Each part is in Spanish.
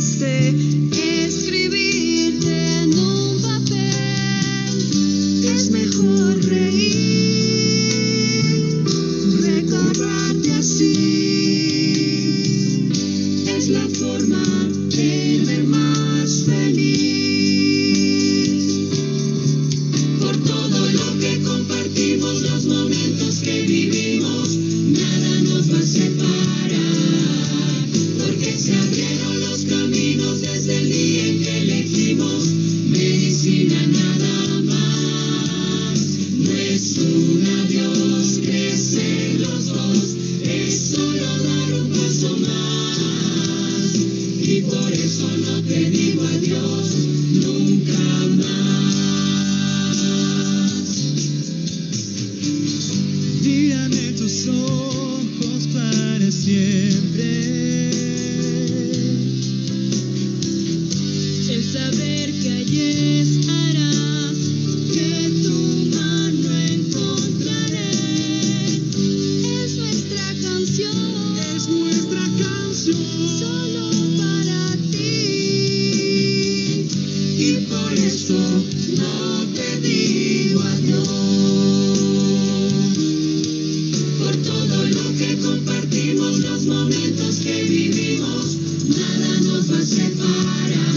triste escribirte en un papel. Es mejor reír, recordarte así. Es la forma de ver más feliz. Por todo lo que compartimos, los momentos que vivimos, nada nos va a separar, porque se abrieron los caminos desde el día en que elegimos medicina nada más. No es un adiós, crecer los dos, es solo dar un paso más. Y por eso no te digo adiós nunca más. Mírame tus ojos para siempre. El saber que allí estarás, que tu mano encontraré. Es nuestra canción, solo para ti. Y por eso no te digo adiós. Por todo lo que compartimos, los momentos que vivimos, nada nos va a separar,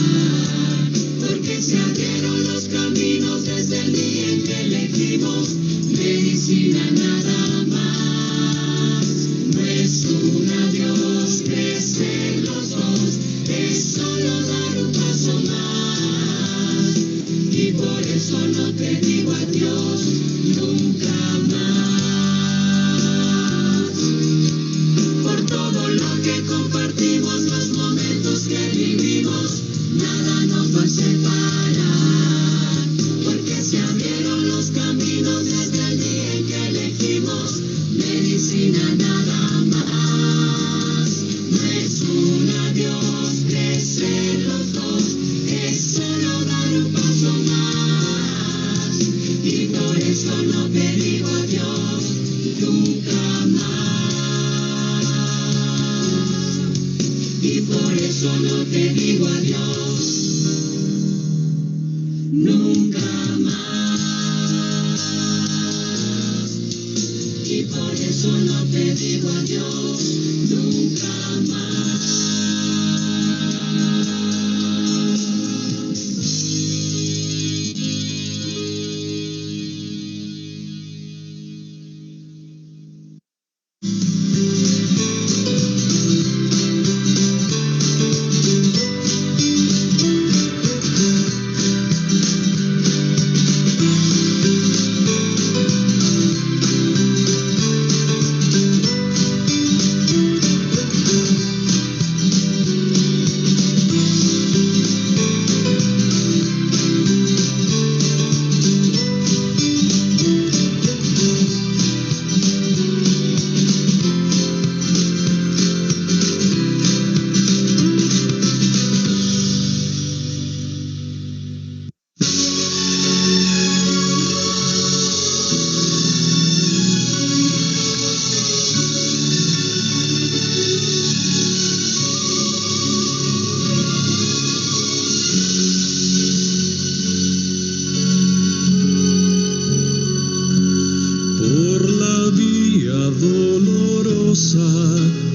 porque se abrieron los caminos desde el día en que elegimos medicina nada más. No es un adiós, crecer los dos, es solo dar un paso más. Y por eso no te digo adiós nunca más. Por todo lo que compartimos, los momentos que vivimos, nada nos va a separar, porque se abrieron los caminos desde el día en que elegimos medicina nada más. No es un adiós, crecer los dos, es solo dar un paso más. Y por eso no te digo adiós nunca más. Y por eso no te digo adiós nunca más. Y por eso no te digo adiós nunca más.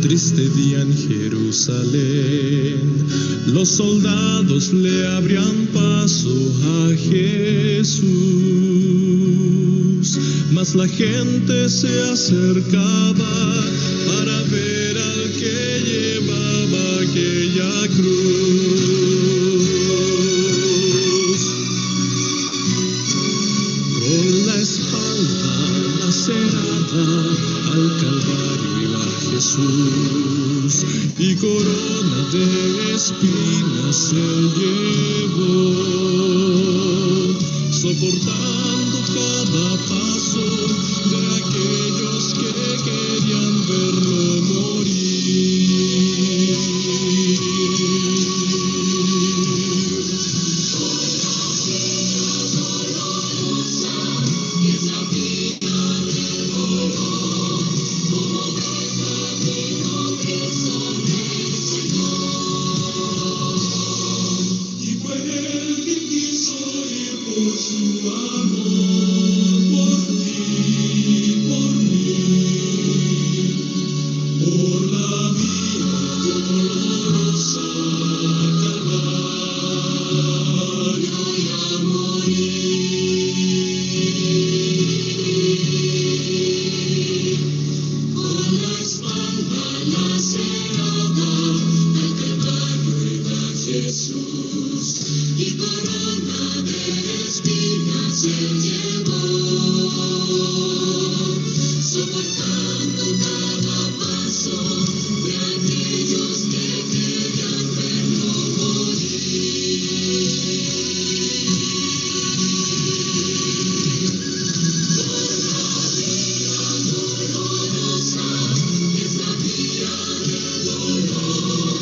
Triste día en Jerusalén, los soldados le abrían paso a Jesús, mas la gente se acercaba para ver al que llevaba aquella cruz. Con la espalda lacerada al Calvario iba Jesús, y corona de espinas él llevó, soportando cada paso de aquellos que querían verlo morir. Jesús, y corona de espinas él llevó, soportando cada paso de aquellos que querían verlo morir. Por la vía dolorosa, es la vía del dolor,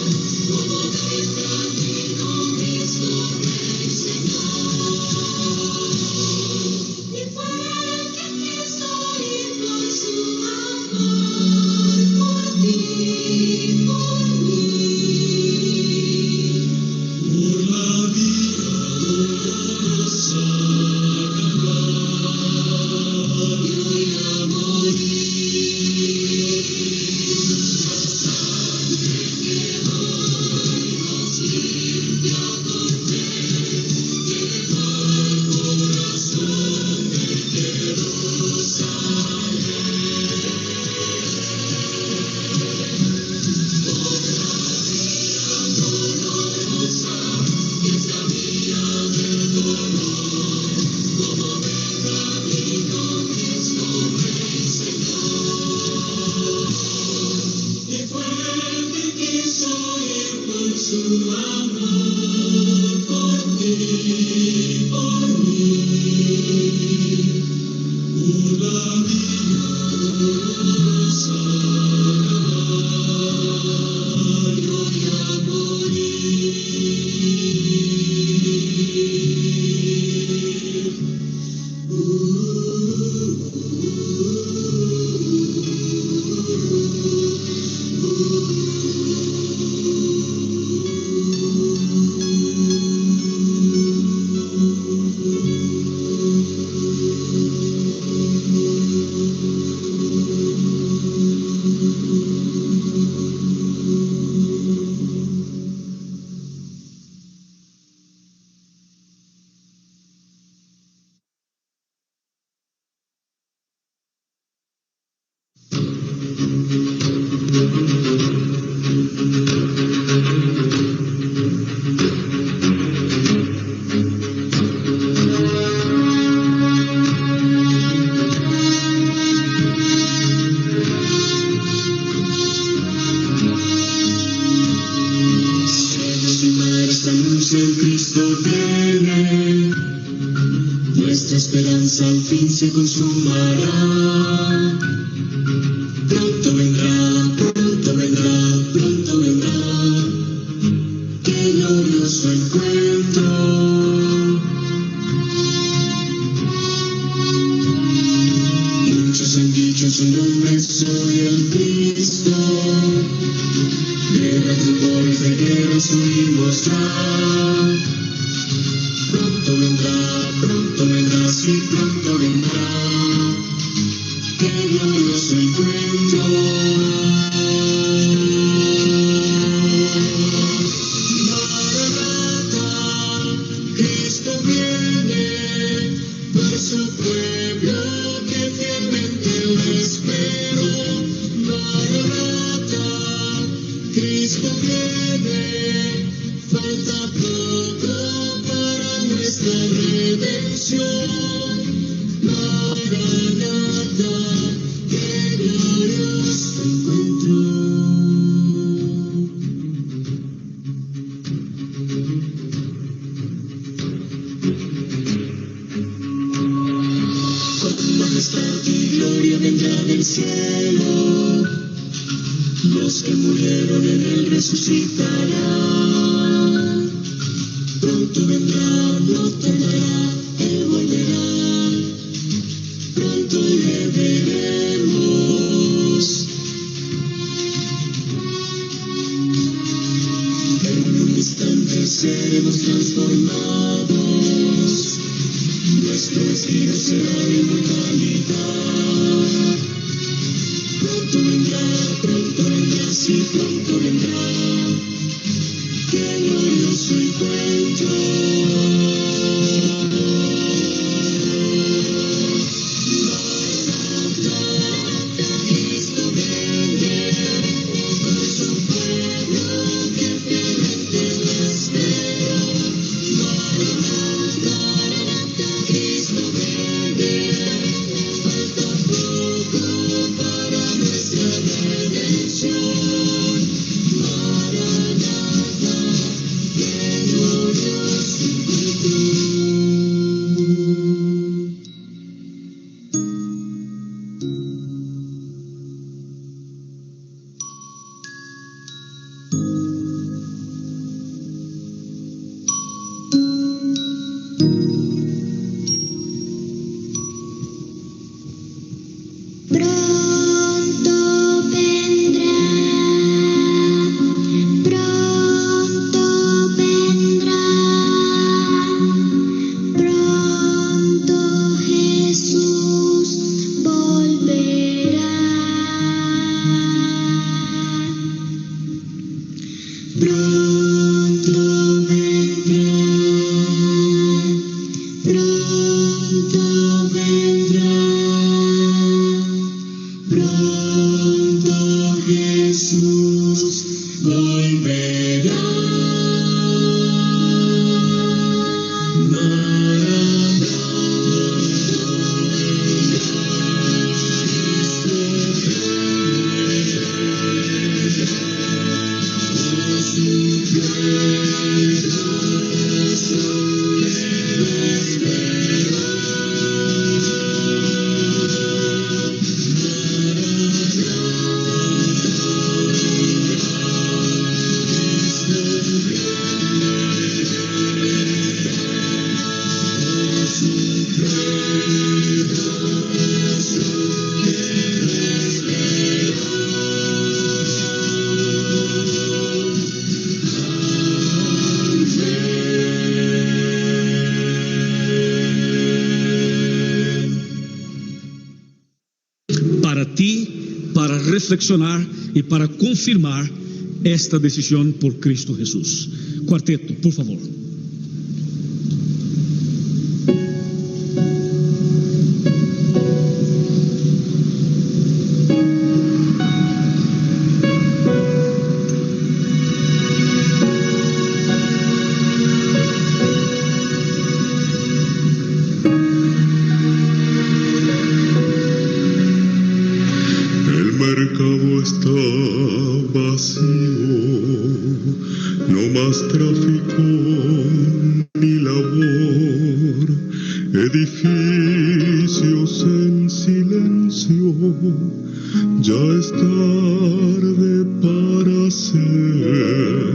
como del camino Cristo Rey Señor. Y fue el que quiso ir por su amor, por ti, por mí. Por la vía dolorosa Y hoy a morir. La sangre que hoy nos limpia por fe, llegó al corazón de Jerusalén. Por la vía dolorosa, que es la vía del dolor, como del camino Cristo Rey Señor. Y fue el que quiso ir por su amor, por ti, por mí. por la vía dolorosa Y hoy a morir. Cielos y mares anuncian Cristo viene, nuestra esperanza al fin se consumará. Pronto vendrá, pronto vendrá, pronto vendrá, qué glorioso encuentro. Muchos han dicho en su nombre, soy el Cristo. Guerras, rumores de guerras oímos ya. Pronto vendrá, sí, pronto vendrá. Qué glorioso encuentro. Maranatha, Cristo viene por su pueblo que fielmente lo espero. Maranatha, Cristo viene, falta poco para nuestra redención. Maranatha, qué glorioso encuentro. Con majestad y gloria vendrá del cielo. Los que murieron en él resucitarán. Pronto vendrá, no tardará, él volverá. Pronto le veremos. En un instante seremos transformados. Nuestro destino será la inmortalidad. Pronto vendrá, sí, pronto vendrá. Qué glorioso encuentro. Maranatha, Cristo viene por su pueblo que fielmente lo espera. reflexionar y para confirmar esta decisión por Cristo Jesús. Cuarteto, por favor. Tráfico ni labor, edificios en silencio, ya es tarde para hacer.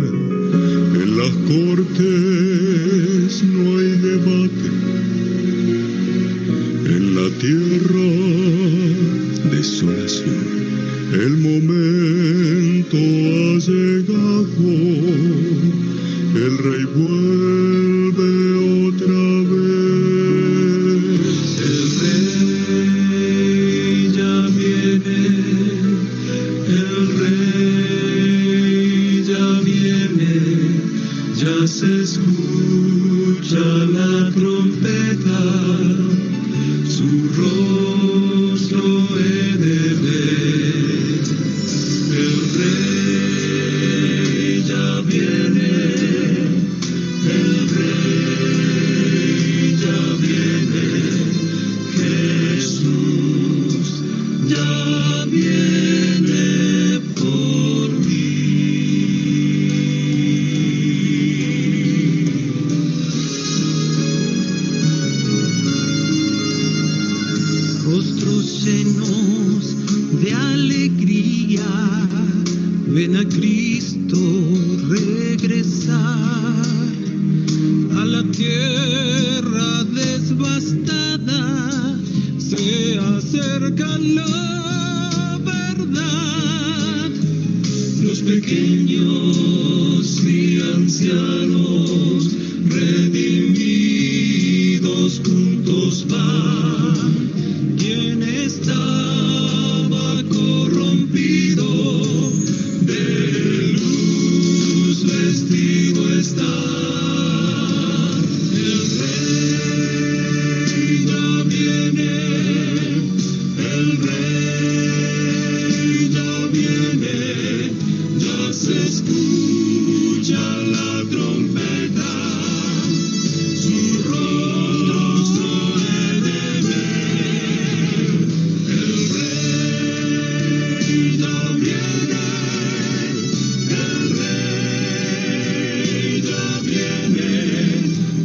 En las cortes no hay debate, en la tierra desolación. El momento ha llegado. El rey vuelve otra vez. El rey ya viene. El rey ya viene. Ya se escucha la trompeta. Su rostro he de ver. El rey ya viene. Ven a Cristo regresar a la tierra devastada, se acerca la verdad. Los pequeños y ancianos redimidos juntos van. ¿Quién estaba corrompido? Vestido está. El rey ya viene. El rey ya viene. Ya se escucha la trompeta. Su rostro he de ver. El rey ya viene. El rey ya viene,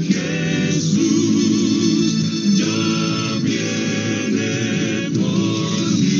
Jesús ya viene por mí.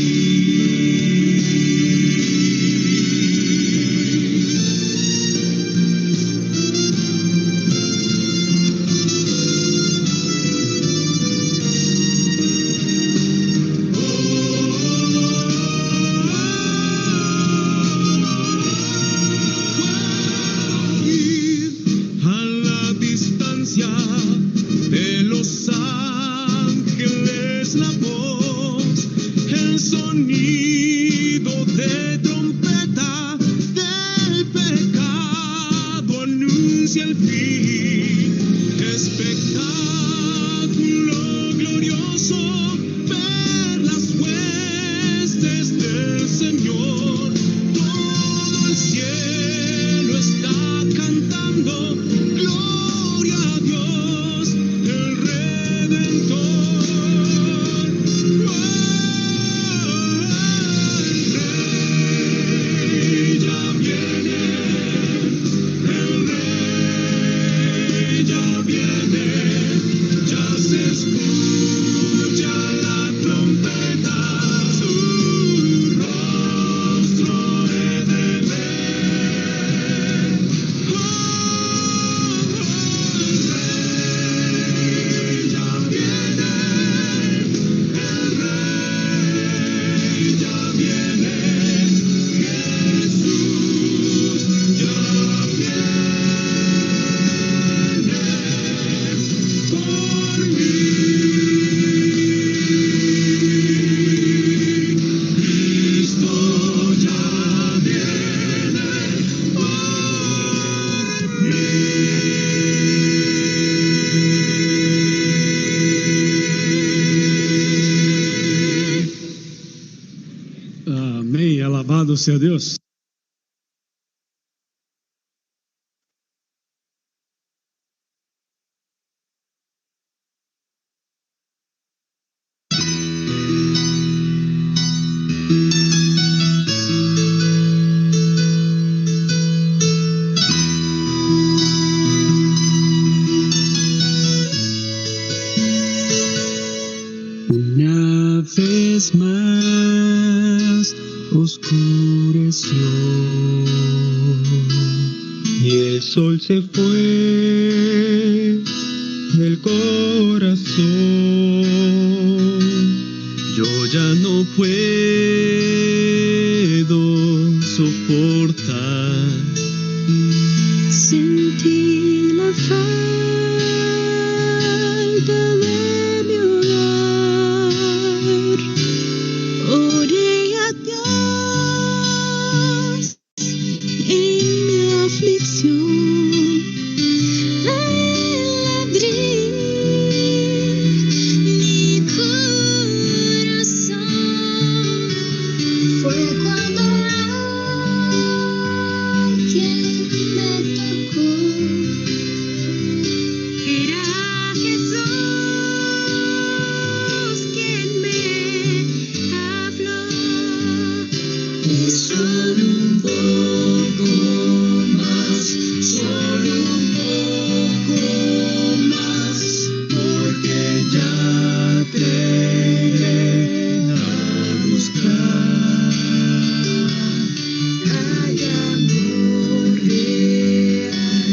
De los ángeles la voz, el sonido de trompeta del pecado anuncia el fin. Espectáculo glorioso, ver las huestes del Señor. Todo el cielo está cantando. Gloria a Dios, el Redentor. El Rey ya viene. El Rey ya viene. Ya se escucha la trompeta. sea Dios. Una vez más oscureció y el sol se fue del corazón. Yo ya no puedo soportar. Sentí la falta de mi hogar. Oré a Dios en mi aflicción. Ladrí mi corazón. Fue cuando alguien me tocó. Era Jesús quien me habló. Y solo un poco más, solo un poco más, porque ya te iré a buscar. Hay amor real,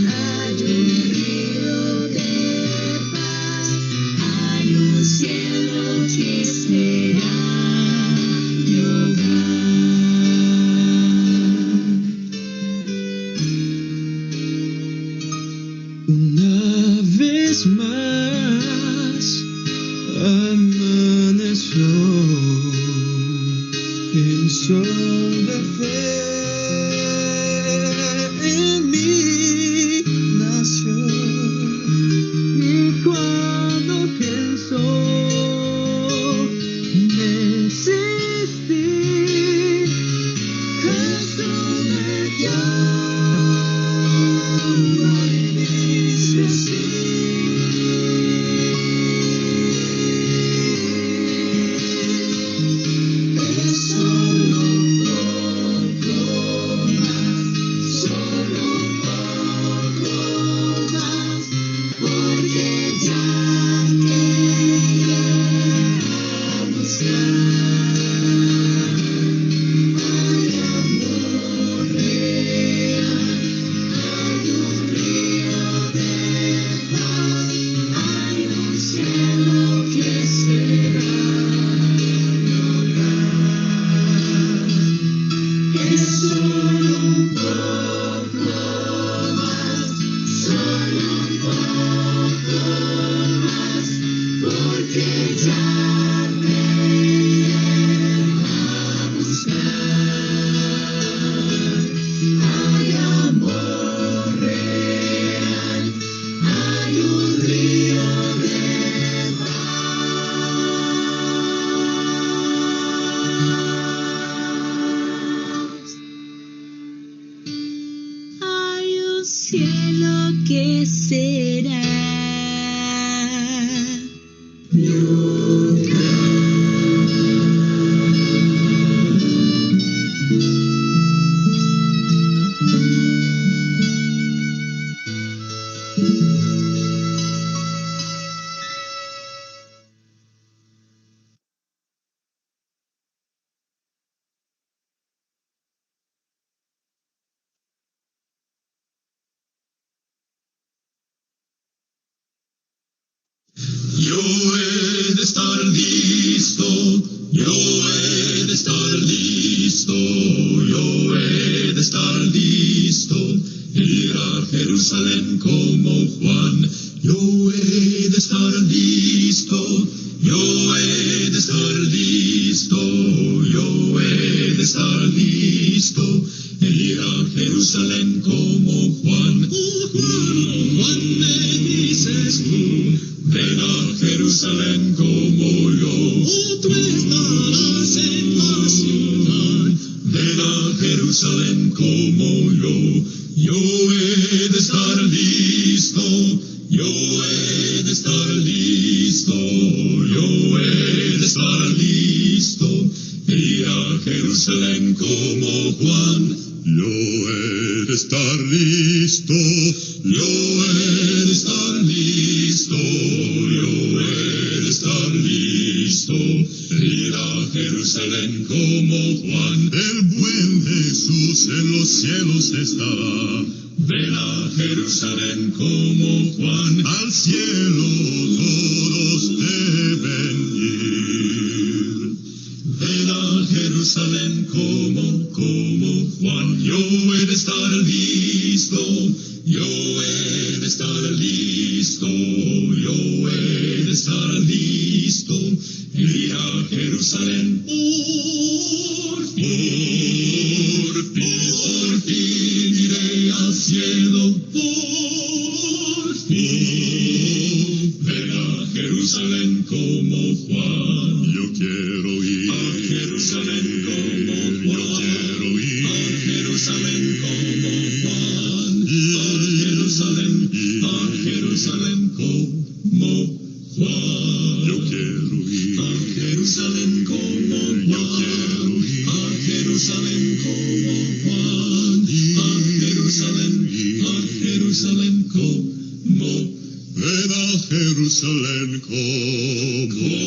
hay un río de paz, hay un cielo que será mi hogar. Una vez más amaneció el sol de fe en mi nación. Y cuando pienso desistir, Jesús me dio. Cielo que será mi Yo he de estar listo, yo he de estar listo, yo he de estar listo, ir a Jerusalén como Juan. Yo he de estar listo, yo he de estar listo, yo he de estar listo, ir a Jerusalén como Juan. Juan, me dices tú, ven a Jerusalén como yo. Tú estarás en la ciudad de Jerusalén como yo he de estar listo, yo he de estar listo, yo he de estar listo, ir a Jerusalén como Juan. Yo he de estar listo, yo he de estar listo, yo he de estar listo, ir a Jerusalén como Juan. El buen Jesús en los cielos estará. Ven a Jerusalén como Juan. Al cielo todos deben ir. Ven a Jerusalén como Juan. Yo he de estar listo, yo he de estar listo, yo he de estar listo, ir a Jerusalén por fin iré al cielo, por fin. Ven a Jerusalén como Juan. Yo quiero ir a Jerusalén como Juan. Yo quiero ir a Jerusalén como Juan. A Jerusalén como Juan. Yo quiero ir a Jerusalén como Juan. Yo quiero ir a Jerusalén como Juan. A Jerusalén como. Ven a Jerusalén como Juan.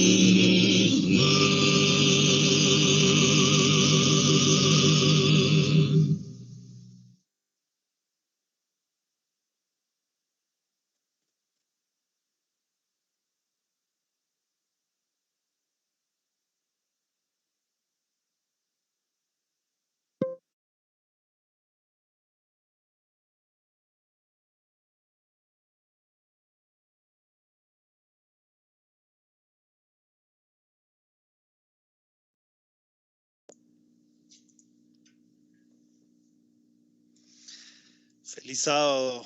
Feliz sábado,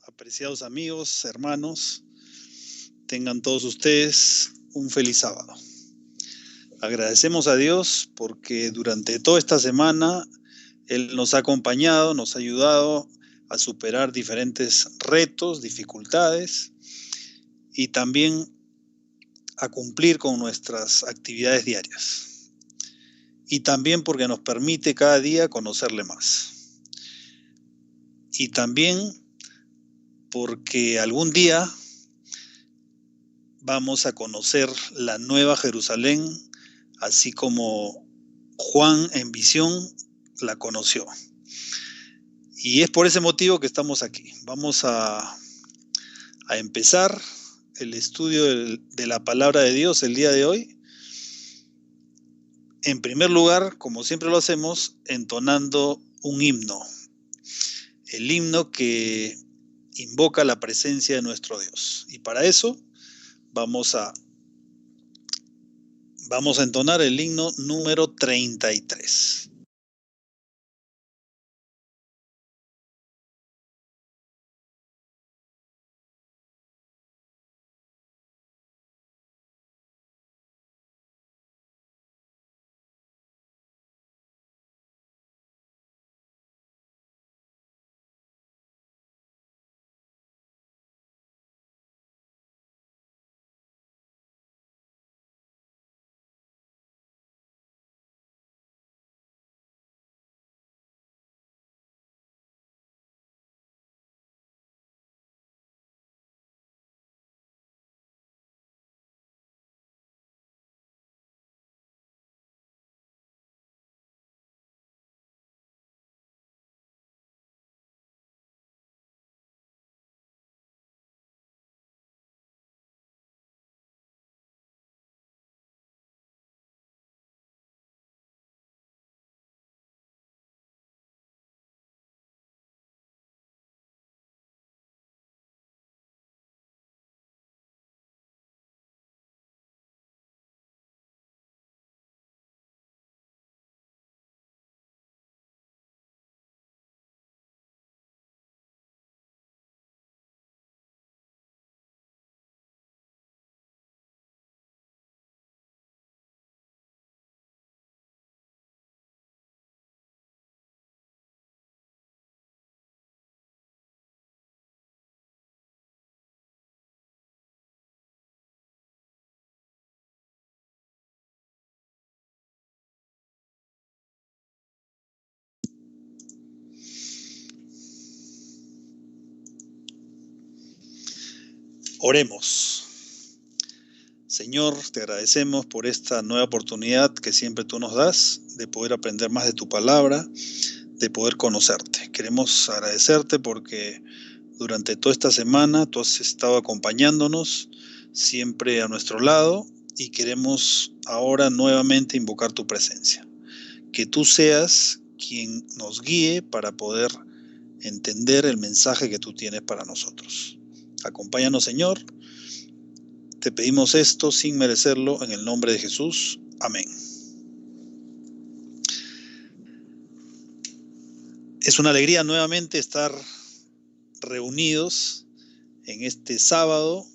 apreciados amigos, hermanos. Tengan todos ustedes un feliz sábado. Agradecemos a Dios porque durante toda esta semana Él nos ha acompañado, nos ha ayudado a superar diferentes retos, dificultades y también a cumplir con nuestras actividades diarias. Y también porque nos permite cada día conocerle más. Y también porque algún día vamos a conocer la Nueva Jerusalén, así como Juan en visión la conoció. Y es por ese motivo que estamos aquí. Vamos a empezar el estudio de la palabra de Dios el día de hoy. En primer lugar, como siempre lo hacemos, entonando un himno. El himno que invoca la presencia de nuestro Dios. Y para eso vamos a entonar el himno número 33. Oremos. Señor, te agradecemos por esta nueva oportunidad que siempre tú nos das de poder aprender más de tu palabra, de poder conocerte. Queremos agradecerte porque durante toda esta semana tú has estado acompañándonos siempre a nuestro lado y queremos ahora nuevamente invocar tu presencia. Que tú seas quien nos guíe para poder entender el mensaje que tú tienes para nosotros. Acompáñanos, Señor. Te pedimos esto sin merecerlo en el nombre de Jesús. Amén. Es una alegría nuevamente estar reunidos en este sábado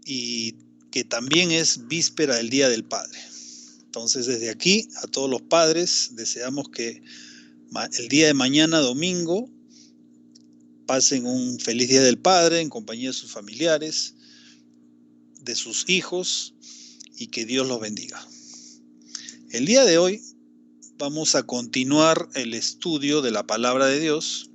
y que también es víspera del Día del Padre. Entonces, desde aquí a todos los padres deseamos que el día de mañana, domingo, pasen un feliz Día del Padre en compañía de sus familiares, de sus hijos, y que Dios los bendiga. El día de hoy vamos a continuar el estudio de la palabra de Dios,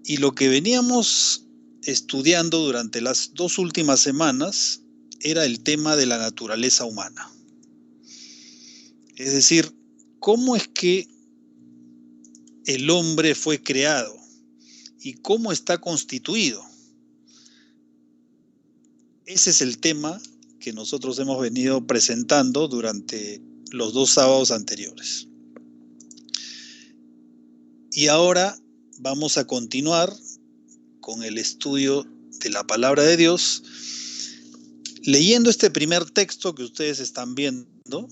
y lo que veníamos estudiando durante las 2 últimas semanas era el tema de la naturaleza humana. Es decir, ¿cómo es que el hombre fue creado y cómo está constituido? Ese es el tema que nosotros hemos venido presentando durante los 2 sábados anteriores. Y ahora vamos a continuar con el estudio de la palabra de Dios, leyendo este primer texto que ustedes están viendo,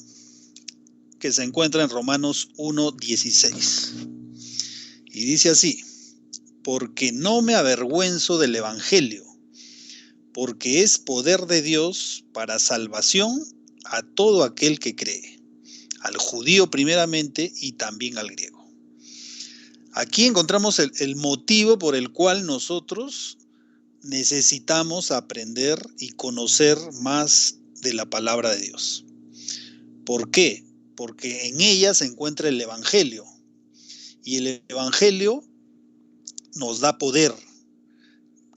que se encuentra en Romanos 1:16. Y dice así: porque no me avergüenzo del evangelio, porque es poder de Dios para salvación a todo aquel que cree, al judío primeramente y también al griego. Aquí encontramos el motivo por el cual nosotros necesitamos aprender y conocer más de la palabra de Dios. ¿Por qué? Porque en ella se encuentra el evangelio, y el evangelio nos da poder.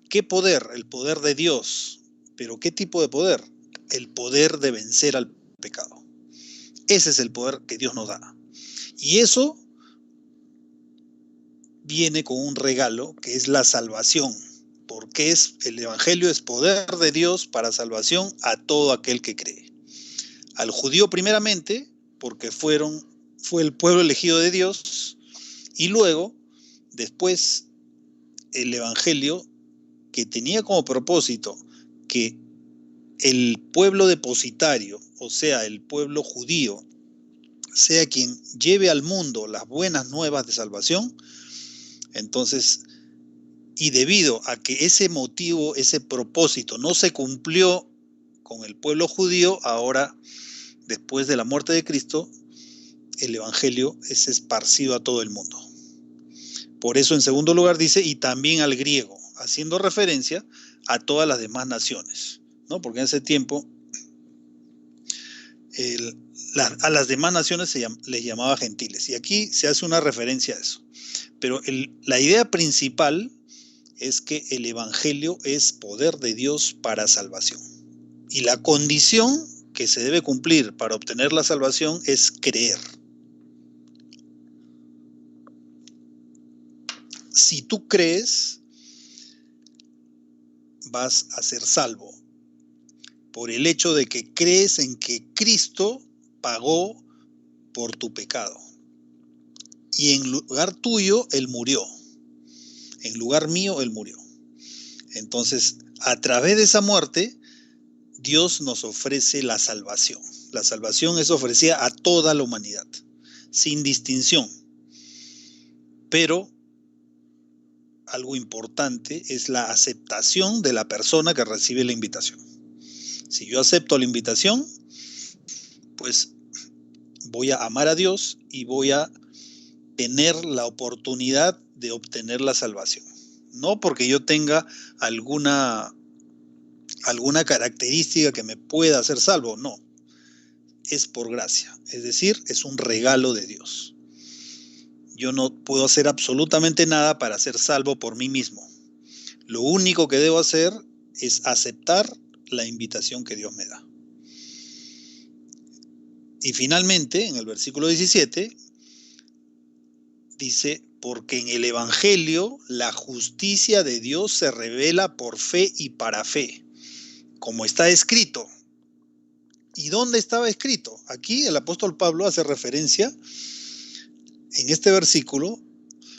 ¿Qué poder? El poder de Dios. ¿Pero qué tipo de poder? El poder de vencer al pecado. Ese es el poder que Dios nos da. Y eso viene con un regalo que es la salvación. Porque el evangelio es poder de Dios para salvación a todo aquel que cree. Al judío primeramente, porque fue el pueblo elegido de Dios, y luego, después, el evangelio que tenía como propósito que el pueblo depositario, o sea, el pueblo judío, sea quien lleve al mundo las buenas nuevas de salvación. Entonces, y debido a que ese motivo, ese propósito no se cumplió con el pueblo judío, ahora, después de la muerte de Cristo, el evangelio es esparcido a todo el mundo. Por eso, en segundo lugar, dice, y también al griego, haciendo referencia a todas las demás naciones, ¿no? Porque en ese tiempo a las demás naciones les llamaba gentiles, y aquí se hace una referencia a eso. Pero la idea principal es que el evangelio es poder de Dios para salvación, y la condición que se debe cumplir para obtener la salvación es creer. Si tú crees, vas a ser salvo por el hecho de que crees en que Cristo pagó por tu pecado y en lugar tuyo Él murió, en lugar mío Él murió. Entonces, a través de esa muerte, Dios nos ofrece la salvación. La salvación es ofrecida a toda la humanidad, sin distinción. Pero algo importante es la aceptación de la persona que recibe la invitación. Si yo acepto la invitación, pues voy a amar a Dios y voy a tener la oportunidad de obtener la salvación. No porque yo tenga alguna característica que me pueda hacer salvo, no. Es por gracia, es decir, es un regalo de Dios. Yo no puedo hacer absolutamente nada para ser salvo por mí mismo. Lo único que debo hacer es aceptar la invitación que Dios me da. Y finalmente, en el versículo 17, dice, porque en el Evangelio la justicia de Dios se revela por fe y para fe, como está escrito. ¿Y dónde estaba escrito? Aquí el apóstol Pablo hace referencia en este versículo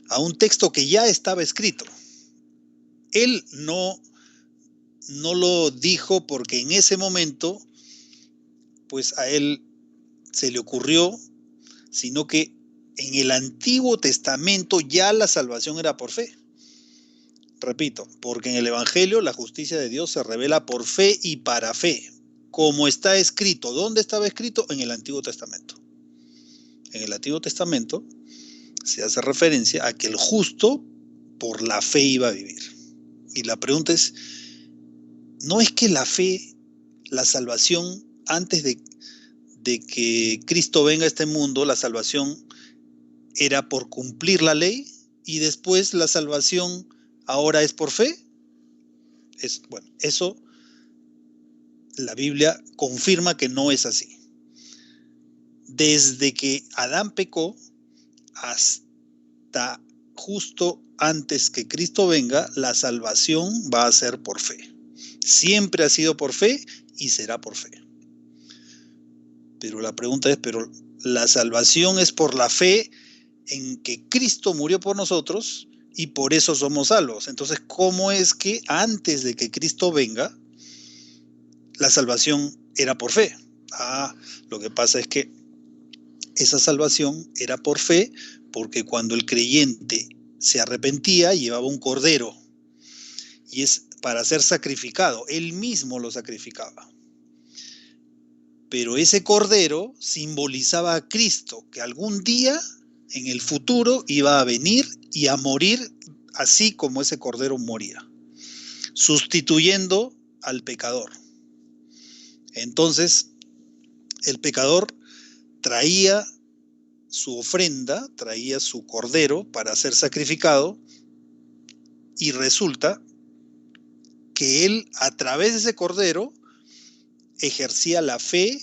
a un texto que ya estaba escrito. Él no lo dijo porque en ese momento, pues a él se le ocurrió, sino que en el Antiguo Testamento ya la salvación era por fe. Repito, porque en el Evangelio la justicia de Dios se revela por fe y para fe, como está escrito. ¿Dónde estaba escrito? En el Antiguo Testamento. En el Antiguo Testamento se hace referencia a que el justo por la fe iba a vivir. Y la pregunta es, ¿no es que la fe, la salvación, antes de que Cristo venga a este mundo, la salvación era por cumplir la ley y después la salvación ahora es por fe? Bueno, eso la Biblia confirma que no es así. Desde que Adán pecó hasta justo antes que Cristo venga, la salvación va a ser por fe. Siempre ha sido por fe y será por fe. Pero la pregunta es, ¿pero la salvación es por la fe en que Cristo murió por nosotros y por eso somos salvos? Entonces, ¿cómo es que antes de que Cristo venga, la salvación era por fe? Lo que pasa es que esa salvación era por fe porque cuando el creyente se arrepentía, llevaba un cordero y es para ser sacrificado. Él mismo lo sacrificaba. Pero ese cordero simbolizaba a Cristo, que algún día en el futuro iba a venir y a morir así como ese cordero moría, sustituyendo al pecador. Entonces, el pecador traía su ofrenda, traía su cordero para ser sacrificado, y resulta que él, a través de ese cordero, ejercía la fe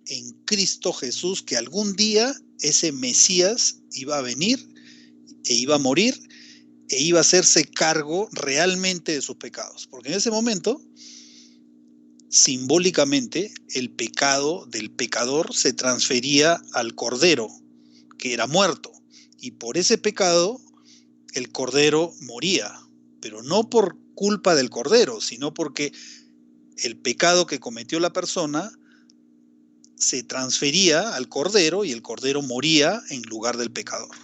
en Cristo Jesús, que algún día ese Mesías iba a venir e iba a morir e iba a hacerse cargo realmente de sus pecados. Porque en ese momento, simbólicamente, el pecado del pecador se transfería al cordero, que era muerto. Y por ese pecado, el cordero moría. Pero no por culpa del cordero, sino porque el pecado que cometió la persona se transfería al cordero y el cordero moría en lugar del pecador.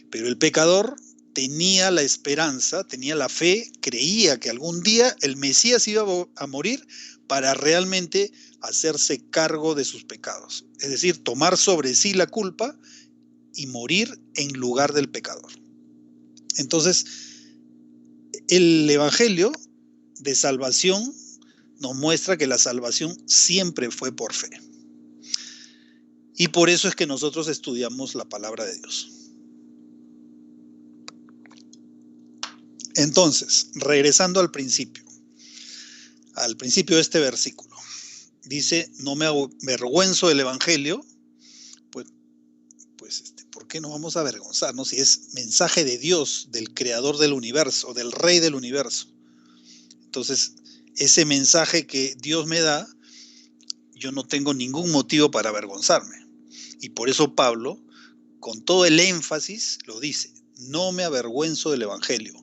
Pero el pecador tenía la esperanza, tenía la fe, creía que algún día el Mesías iba a morir para realmente hacerse cargo de sus pecados. Es decir, tomar sobre sí la culpa y morir en lugar del pecador. Entonces, el Evangelio de salvación nos muestra que la salvación siempre fue por fe. Y por eso es que nosotros estudiamos la palabra de Dios. Entonces, regresando al principio de este versículo, dice, no me avergüenzo del Evangelio, pues, ¿por qué nos vamos a avergonzarnos si es mensaje de Dios, del creador del universo, del rey del universo? Entonces, ese mensaje que Dios me da, yo no tengo ningún motivo para avergonzarme. Y por eso Pablo, con todo el énfasis, lo dice, no me avergüenzo del Evangelio,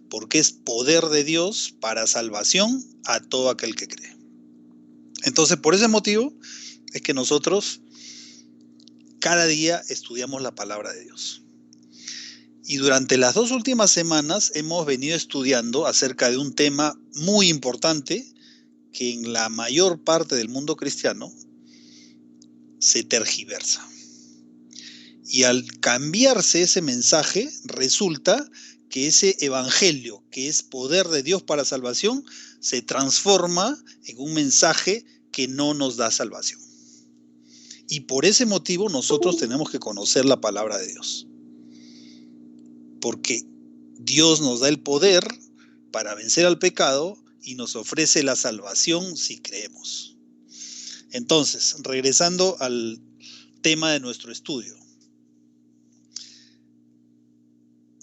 porque es poder de Dios para salvación a todo aquel que cree. Entonces, por ese motivo es que nosotros cada día estudiamos la palabra de Dios. Y durante las 2 últimas semanas hemos venido estudiando acerca de un tema muy importante que en la mayor parte del mundo cristiano se tergiversa. Y al cambiarse ese mensaje, resulta que ese evangelio, que es poder de Dios para salvación, se transforma en un mensaje que no nos da salvación. Y por ese motivo nosotros tenemos que conocer la palabra de Dios. Porque Dios nos da el poder para vencer al pecado y nos ofrece la salvación si creemos. Entonces, regresando al tema de nuestro estudio.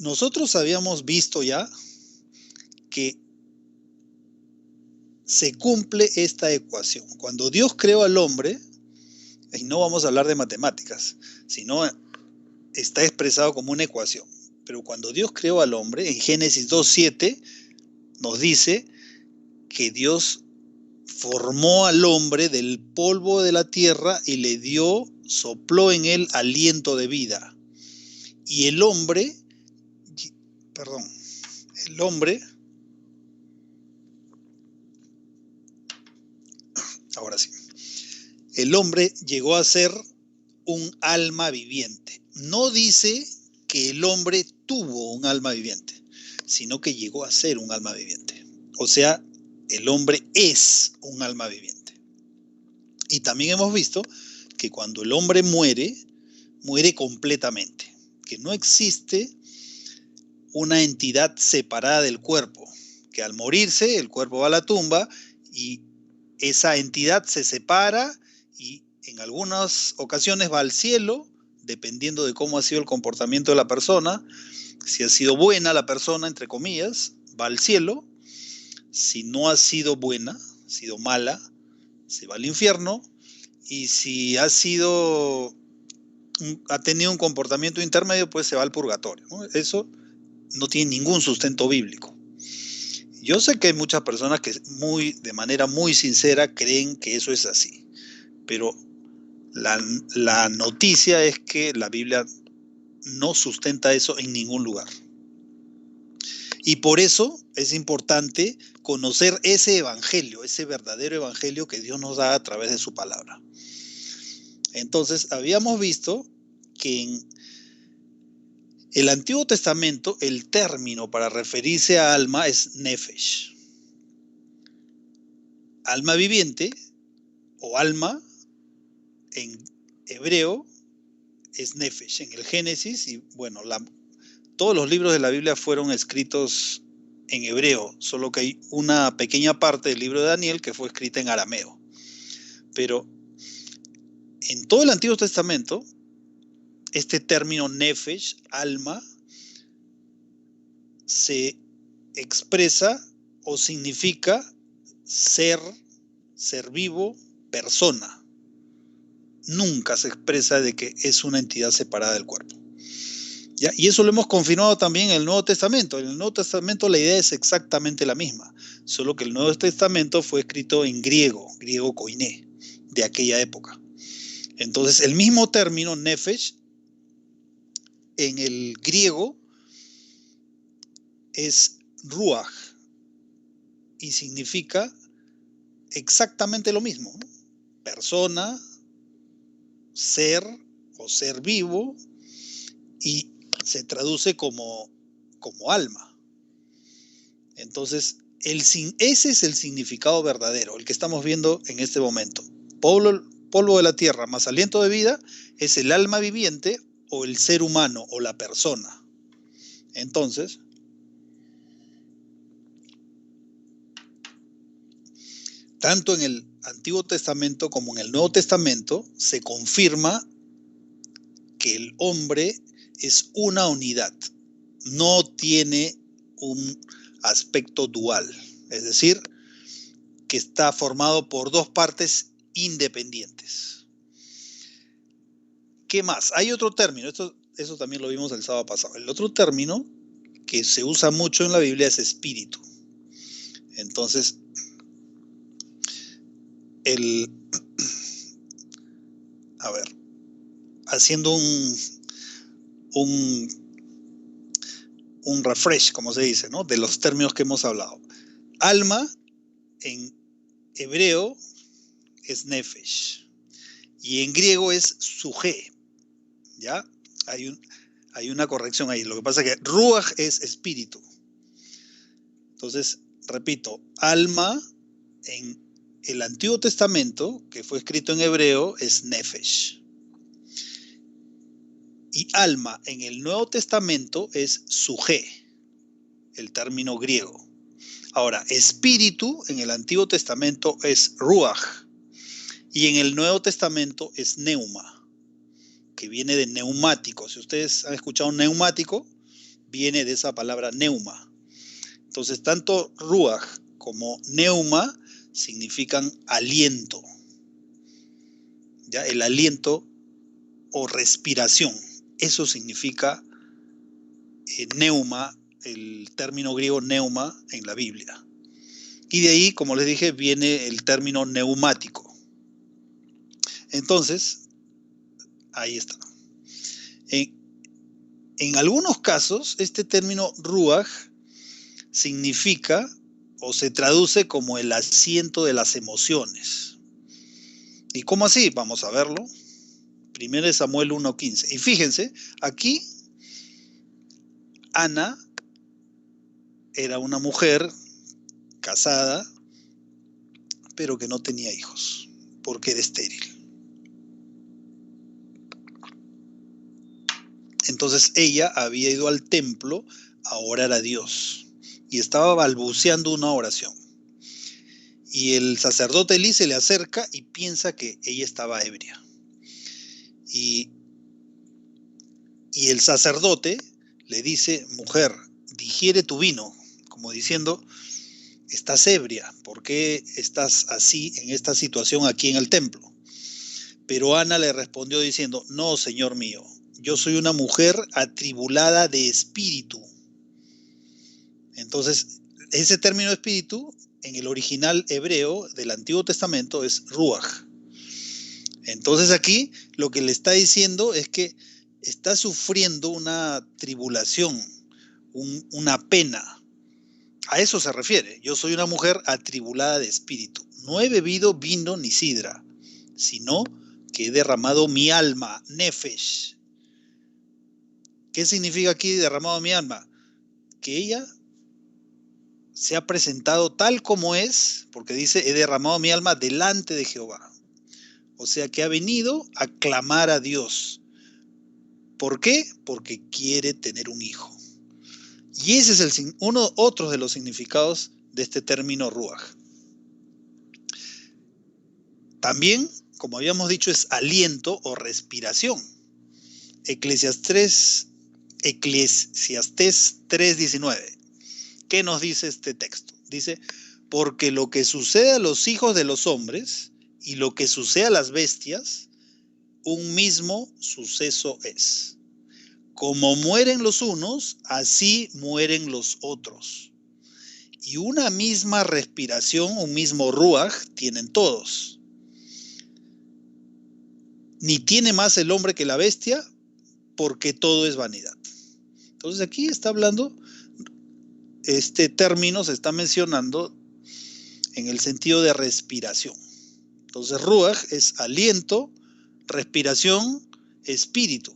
Nosotros habíamos visto ya que se cumple esta ecuación. Cuando Dios creó al hombre, y no vamos a hablar de matemáticas, sino está expresado como una ecuación. Pero cuando Dios creó al hombre, en Génesis 2:7, nos dice que Dios formó al hombre del polvo de la tierra y le dio, sopló en él aliento de vida. Y el hombre, ahora sí, el hombre llegó a ser un alma viviente. No dice que el hombre tuvo un alma viviente, sino que llegó a ser un alma viviente. O sea, el hombre es un alma viviente. Y también hemos visto que cuando el hombre muere, muere completamente. Que no existe una entidad separada del cuerpo. Que al morirse, el cuerpo va a la tumba y esa entidad se separa y en algunas ocasiones va al cielo, dependiendo de cómo ha sido el comportamiento de la persona. Si ha sido buena la persona, entre comillas, va al cielo. Si no ha sido buena, ha sido mala, se va al infierno. Y si ha tenido un comportamiento intermedio, pues se va al purgatorio, ¿no? Eso no tiene ningún sustento bíblico. Yo sé que hay muchas personas que de manera muy sincera creen que eso es así, pero la noticia es que la Biblia no sustenta eso en ningún lugar. Y por eso es importante conocer ese evangelio, ese verdadero evangelio que Dios nos da a través de su palabra. Entonces, habíamos visto que en el Antiguo Testamento el término para referirse a alma es nefesh. Alma viviente o alma en hebreo es nefesh. En el Génesis, y bueno, todos los libros de la Biblia fueron escritos en hebreo, solo que hay una pequeña parte del libro de Daniel que fue escrita en arameo. Pero en todo el Antiguo Testamento, este término nefesh, alma, se expresa o significa ser vivo, persona. Nunca se expresa de que es una entidad separada del cuerpo. ¿Ya? Y eso lo hemos confirmado también en el Nuevo Testamento. En el Nuevo Testamento la idea es exactamente la misma, solo que el Nuevo Testamento fue escrito en griego koiné, de aquella época. Entonces, el mismo término nefesh en el griego es ruach y significa exactamente lo mismo, ¿no? Persona, ser o ser vivo, y se traduce como alma. Entonces, ese es el significado verdadero, el que estamos viendo en este momento. Polvo de la tierra más aliento de vida es el alma viviente o el ser humano o la persona. Entonces, tanto en el Antiguo Testamento como en el Nuevo Testamento se confirma que el hombre es una unidad, no tiene un aspecto dual, es decir, que está formado por dos partes independientes. ¿Qué más? Hay otro término, eso también lo vimos el sábado pasado. El otro término que se usa mucho en la Biblia es espíritu. Entonces, haciendo un refresh, como se dice, ¿no? De los términos que hemos hablado. Alma en hebreo es nefesh y en griego es sujé, ¿ya? Hay una corrección ahí. Lo que pasa es que ruach es espíritu. Entonces, repito, alma en el Antiguo Testamento, que fue escrito en hebreo, es nefesh. Y alma en el Nuevo Testamento es sujé, el término griego. Ahora, espíritu en el Antiguo Testamento es ruach y en el Nuevo Testamento es neuma, que viene de neumático. Si ustedes han escuchado un neumático, viene de esa palabra neuma. Entonces, tanto ruach como neuma significan aliento. ¿Ya? El aliento o respiración. Eso significa neuma, el término griego neuma en la Biblia. Y de ahí, como les dije, viene el término neumático. Entonces, ahí está. En algunos casos, este término ruach significa o se traduce como el asiento de las emociones. ¿Y cómo así? Vamos a verlo. 1 Samuel 1:15. Y fíjense, aquí Ana era una mujer casada, pero que no tenía hijos, porque era estéril. Entonces ella había ido al templo a orar a Dios y estaba balbuceando una oración. Y el sacerdote Elí se le acerca y piensa que ella estaba ebria. Y el sacerdote le dice: mujer, digiere tu vino, como diciendo, estás ebria, ¿por qué estás así en esta situación aquí en el templo? Pero Ana le respondió diciendo: no, señor mío, yo soy una mujer atribulada de espíritu. Entonces, ese término espíritu en el original hebreo del Antiguo Testamento es ruach. Entonces aquí lo que le está diciendo es que está sufriendo una tribulación, una pena. A eso se refiere. Yo soy una mujer atribulada de espíritu. No he bebido vino ni sidra, sino que he derramado mi alma, nefesh. ¿Qué significa aquí derramado mi alma? Que ella se ha presentado tal como es, porque dice, he derramado mi alma delante de Jehová. O sea que ha venido a clamar a Dios. ¿Por qué? Porque quiere tener un hijo. Y ese es otro de los significados de este término ruach. También, como habíamos dicho, es aliento o respiración. Eclesiastés 3:19. ¿Qué nos dice este texto? Dice, porque lo que sucede a los hijos de los hombres y lo que sucede a las bestias, un mismo suceso es. Como mueren los unos, así mueren los otros. Y una misma respiración, un mismo ruach, tienen todos. Ni tiene más el hombre que la bestia, porque todo es vanidad. Entonces aquí está hablando, este término se está mencionando en el sentido de respiración. Entonces ruach es aliento, respiración, espíritu.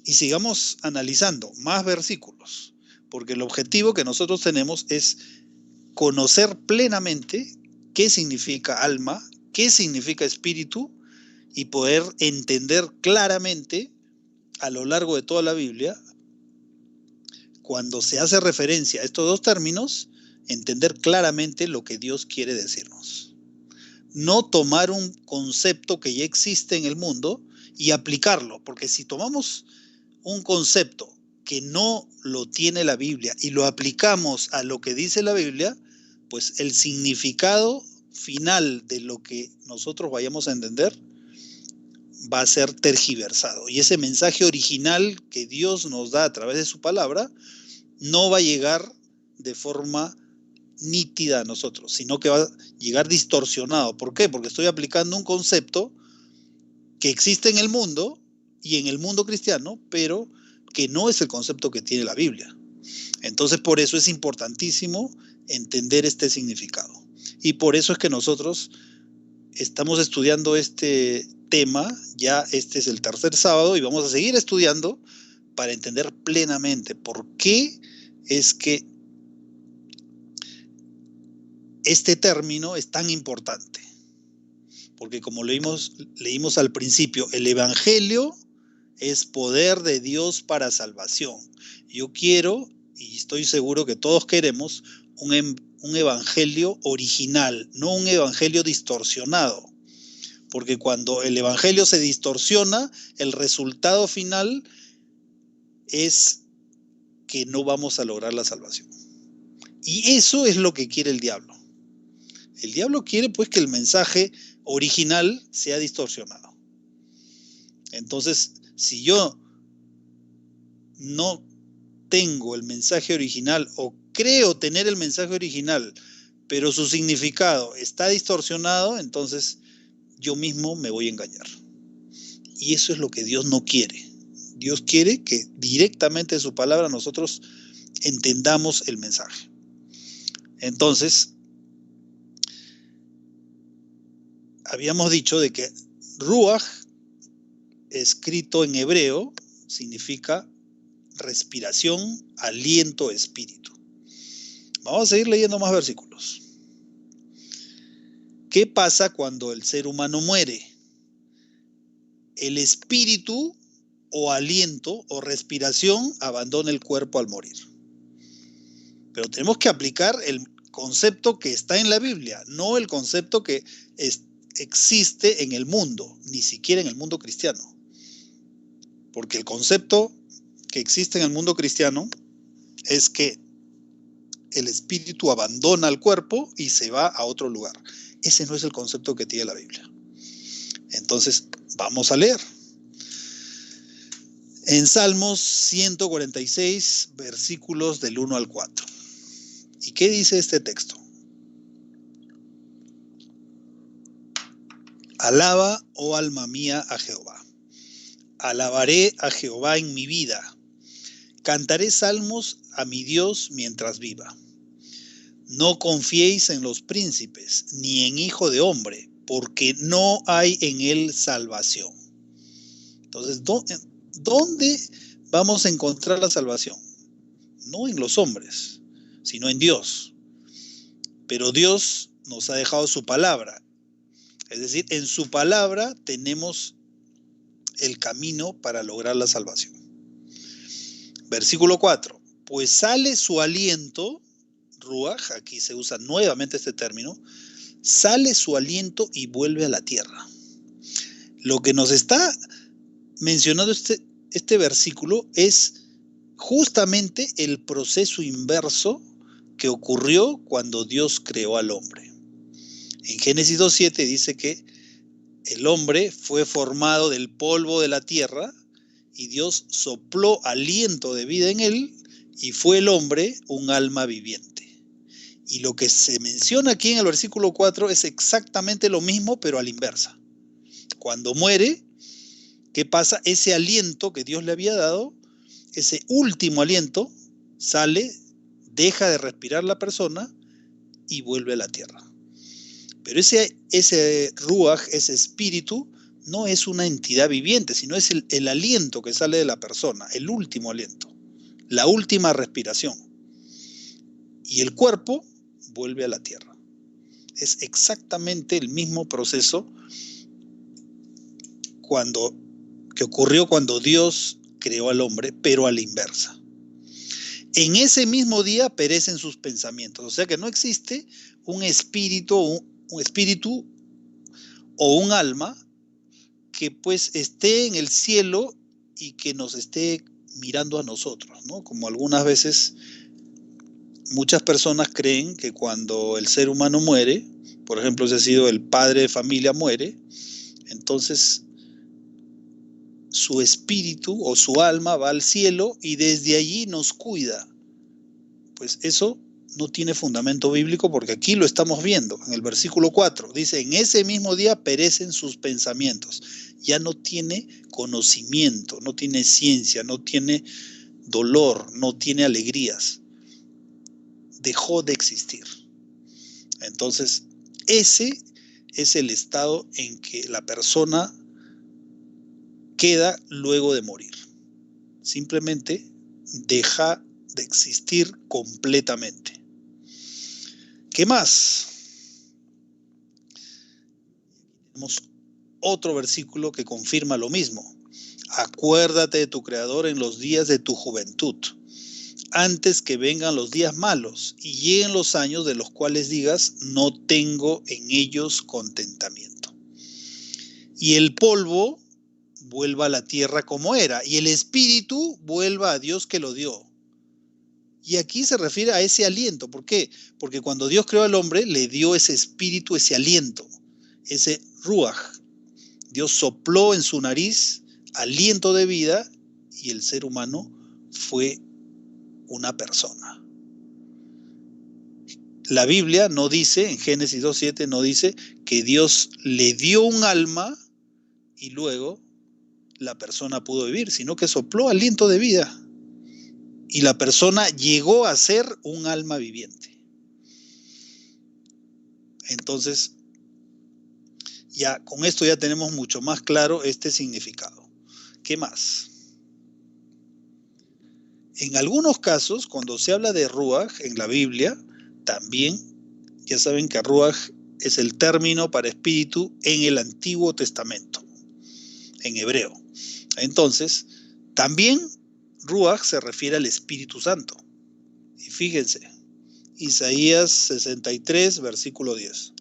Y sigamos analizando más versículos, porque el objetivo que nosotros tenemos es conocer plenamente qué significa alma, qué significa espíritu, y poder entender claramente a lo largo de toda la Biblia, cuando se hace referencia a estos dos términos, entender claramente lo que Dios quiere decirnos. No tomar un concepto que ya existe en el mundo y aplicarlo, porque si tomamos un concepto que no lo tiene la Biblia y lo aplicamos a lo que dice la Biblia, pues el significado final de lo que nosotros vayamos a entender va a ser tergiversado. Y ese mensaje original que Dios nos da a través de su palabra no va a llegar de forma nítida a nosotros, sino que va a llegar distorsionado. ¿Por qué? Porque estoy aplicando un concepto que existe en el mundo y en el mundo cristiano, pero que no es el concepto que tiene la Biblia. Entonces, por eso es importantísimo entender este significado. Y por eso es que nosotros estamos estudiando este tema, ya este es el tercer sábado, y vamos a seguir estudiando para entender plenamente por qué es que este término es tan importante. Porque como leímos al principio, el Evangelio es poder de Dios para salvación. Yo quiero y estoy seguro que todos queremos un evangelio original, no un evangelio distorsionado. Porque cuando el evangelio se distorsiona, el resultado final es que no vamos a lograr la salvación. Y eso es lo que quiere el diablo. El diablo quiere pues que el mensaje original sea distorsionado. Entonces, si yo no tengo el mensaje original o creo tener el mensaje original, pero su significado está distorsionado, entonces yo mismo me voy a engañar. Y eso es lo que Dios no quiere. Dios quiere que directamente de su palabra nosotros entendamos el mensaje. Entonces, habíamos dicho de que Ruach, escrito en hebreo, significa respiración, aliento, espíritu. Vamos a seguir leyendo más versículos. ¿Qué pasa cuando el ser humano muere? El espíritu o aliento o respiración abandona el cuerpo al morir. Pero tenemos que aplicar el concepto que está en la Biblia, no el concepto que existe en el mundo, ni siquiera en el mundo cristiano. Porque el concepto que existe en el mundo cristiano es que el espíritu abandona el cuerpo y se va a otro lugar. Ese no es el concepto que tiene la Biblia. Entonces, vamos a leer. En Salmos 146, versículos del 1 al 4. ¿Y qué dice este texto? Alaba, oh alma mía, a Jehová. Alabaré a Jehová en mi vida. Cantaré salmos a mi Dios mientras viva. No confiéis en los príncipes, ni en hijo de hombre, porque no hay en él salvación. Entonces, ¿dónde vamos a encontrar la salvación? No en los hombres, sino en Dios. Pero Dios nos ha dejado su palabra. Es decir, en su palabra tenemos el camino para lograr la salvación. Versículo 4. Pues sale su aliento, Ruach, aquí se usa nuevamente este término, sale su aliento y vuelve a la tierra. Lo que nos está mencionando este versículo es justamente el proceso inverso que ocurrió cuando Dios creó al hombre. En Génesis 2:7 dice que el hombre fue formado del polvo de la tierra y Dios sopló aliento de vida en él y fue el hombre un alma viviente. Y lo que se menciona aquí en el versículo 4 es exactamente lo mismo, pero a la inversa. Cuando muere, ¿qué pasa? Ese aliento que Dios le había dado, ese último aliento, sale, deja de respirar la persona y vuelve a la tierra. Pero ese Ruach, ese espíritu, no es una entidad viviente, sino es el aliento que sale de la persona, el último aliento, la última respiración. Y el cuerpo vuelve a la tierra. Es exactamente el mismo proceso que ocurrió cuando Dios creó al hombre, pero a la inversa. En ese mismo día perecen sus pensamientos, o sea que no existe un espíritu o un alma que pues esté en el cielo y que nos esté mirando a nosotros, ¿no? Como algunas veces muchas personas creen que cuando el ser humano muere, por ejemplo, si ha sido el padre de familia muere, entonces su espíritu o su alma va al cielo y desde allí nos cuida. Pues eso no tiene fundamento bíblico porque aquí lo estamos viendo. En el versículo 4 dice, en ese mismo día perecen sus pensamientos. Ya no tiene conocimiento, no tiene ciencia, no tiene dolor, no tiene alegrías. Dejó de existir. Entonces, ese es el estado en que la persona queda luego de morir. Simplemente deja de existir completamente. ¿Qué más? Tenemos otro versículo que confirma lo mismo. Acuérdate de tu Creador en los días de tu juventud. antes que vengan los días malos y lleguen los años de los cuales digas, no tengo en ellos contentamiento. Y el polvo vuelva a la tierra como era, y el espíritu vuelva a Dios que lo dio. Y aquí se refiere a ese aliento. ¿Por qué? Porque cuando Dios creó al hombre, le dio ese espíritu, ese aliento, ese ruaj. Dios sopló en su nariz aliento de vida y el ser humano fue una persona. La Biblia no dice, en Génesis 2:7 no dice que Dios le dio un alma y luego la persona pudo vivir, sino que sopló aliento de vida y la persona llegó a ser un alma viviente. Entonces, ya con esto ya tenemos mucho más claro este significado. ¿Qué más? En algunos casos, cuando se habla de ruaj en la Biblia, también, ya saben que ruaj es el término para espíritu en el Antiguo Testamento, en hebreo. Entonces, también ruaj se refiere al Espíritu Santo. Y fíjense, Isaías 63, versículo 10.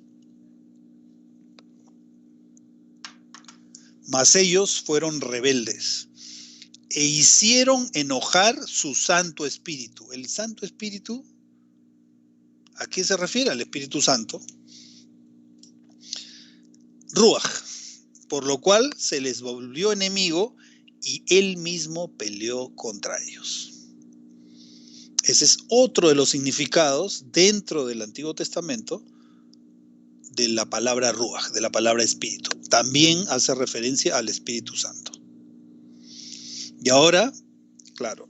Mas ellos fueron rebeldes e hicieron enojar su Santo Espíritu. El Santo Espíritu, ¿a qué se refiere? Al Espíritu Santo. Ruaj, por lo cual se les volvió enemigo y él mismo peleó contra ellos. Ese es otro de los significados dentro del Antiguo Testamento de la palabra ruaj, de la palabra espíritu. También hace referencia al Espíritu Santo. Y ahora, claro,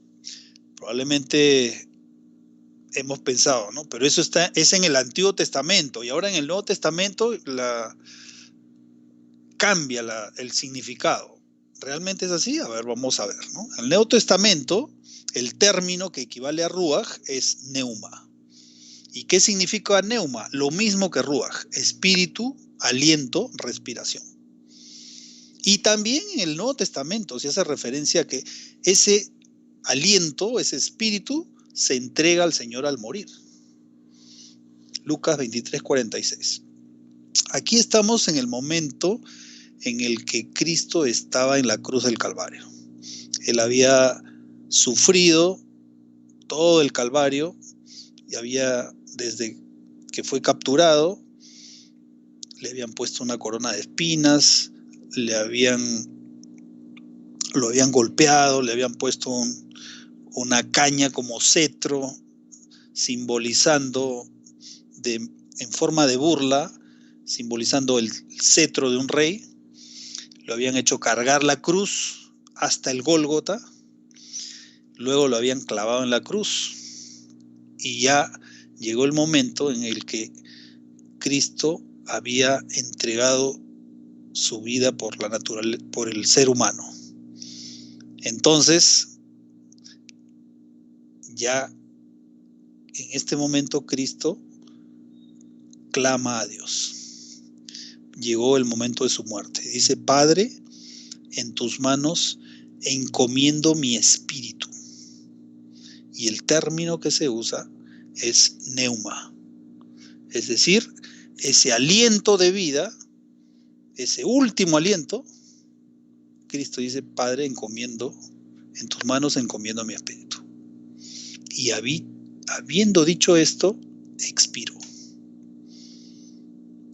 probablemente hemos pensado, ¿no? Pero eso es en el Antiguo Testamento y ahora en el Nuevo Testamento cambia el significado. ¿Realmente es así? A ver, vamos a ver, ¿no? En el Nuevo Testamento, el término que equivale a ruaj es neuma. ¿Y qué significa neuma? Lo mismo que ruaj, espíritu, aliento, respiración. Y también en el Nuevo Testamento se hace referencia a que ese aliento, ese espíritu, se entrega al Señor al morir. Lucas 23:46. Aquí estamos en el momento en el que Cristo estaba en la cruz del Calvario. Él había sufrido todo el Calvario y desde que fue capturado, le habían puesto una corona de espinas, lo habían golpeado, le habían puesto una caña como cetro, simbolizando en forma de burla, simbolizando el cetro de un rey. Lo habían hecho cargar la cruz hasta el Gólgota, luego lo habían clavado en la cruz y ya llegó el momento en el que Cristo había entregado su vida por el ser humano. Entonces, ya en este momento Cristo clama a Dios. Llegó el momento de su muerte. Dice: Padre, en tus manos encomiendo mi espíritu. Y el término que se usa es neuma. Es decir, ese aliento de vida, ese último aliento, Cristo dice: Padre, en tus manos encomiendo mi espíritu. Y habiendo dicho esto, expiró.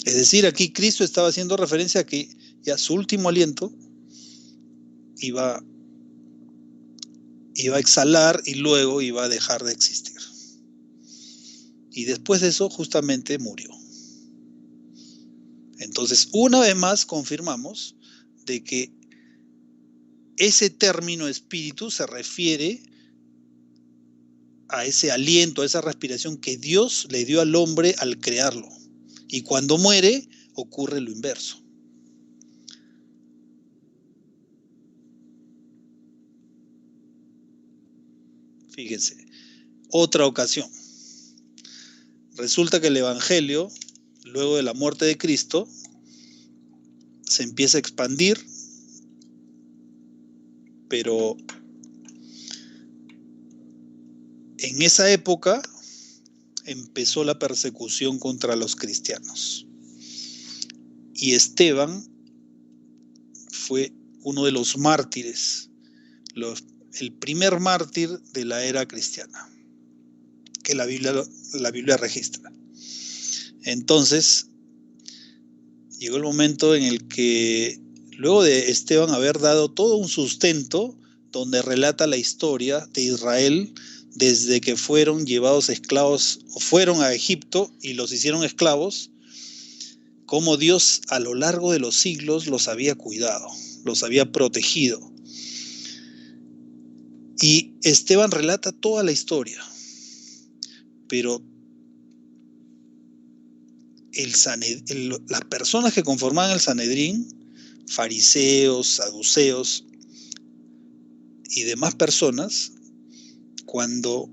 Es decir, aquí Cristo estaba haciendo referencia a que ya su último aliento iba a exhalar y luego iba a dejar de existir. Y después de eso justamente murió. Entonces, una vez más confirmamos de que ese término espíritu se refiere a ese aliento, a esa respiración que Dios le dio al hombre al crearlo. Y cuando muere, ocurre lo inverso. Fíjense, otra ocasión. Resulta que el Evangelio, luego de la muerte de Cristo, se empieza a expandir, pero En esa época empezó la persecución contra los cristianos. Y Esteban fue uno de los mártires, el primer mártir de la era cristiana, que la Biblia registra. Entonces, llegó el momento en el que, luego de Esteban haber dado todo un sustento, donde relata la historia de Israel desde que fueron llevados esclavos o fueron a Egipto y los hicieron esclavos, cómo Dios a lo largo de los siglos los había cuidado, los había protegido. Y Esteban relata toda la historia, pero las personas que conformaban el Sanedrín, fariseos, saduceos y demás personas, cuando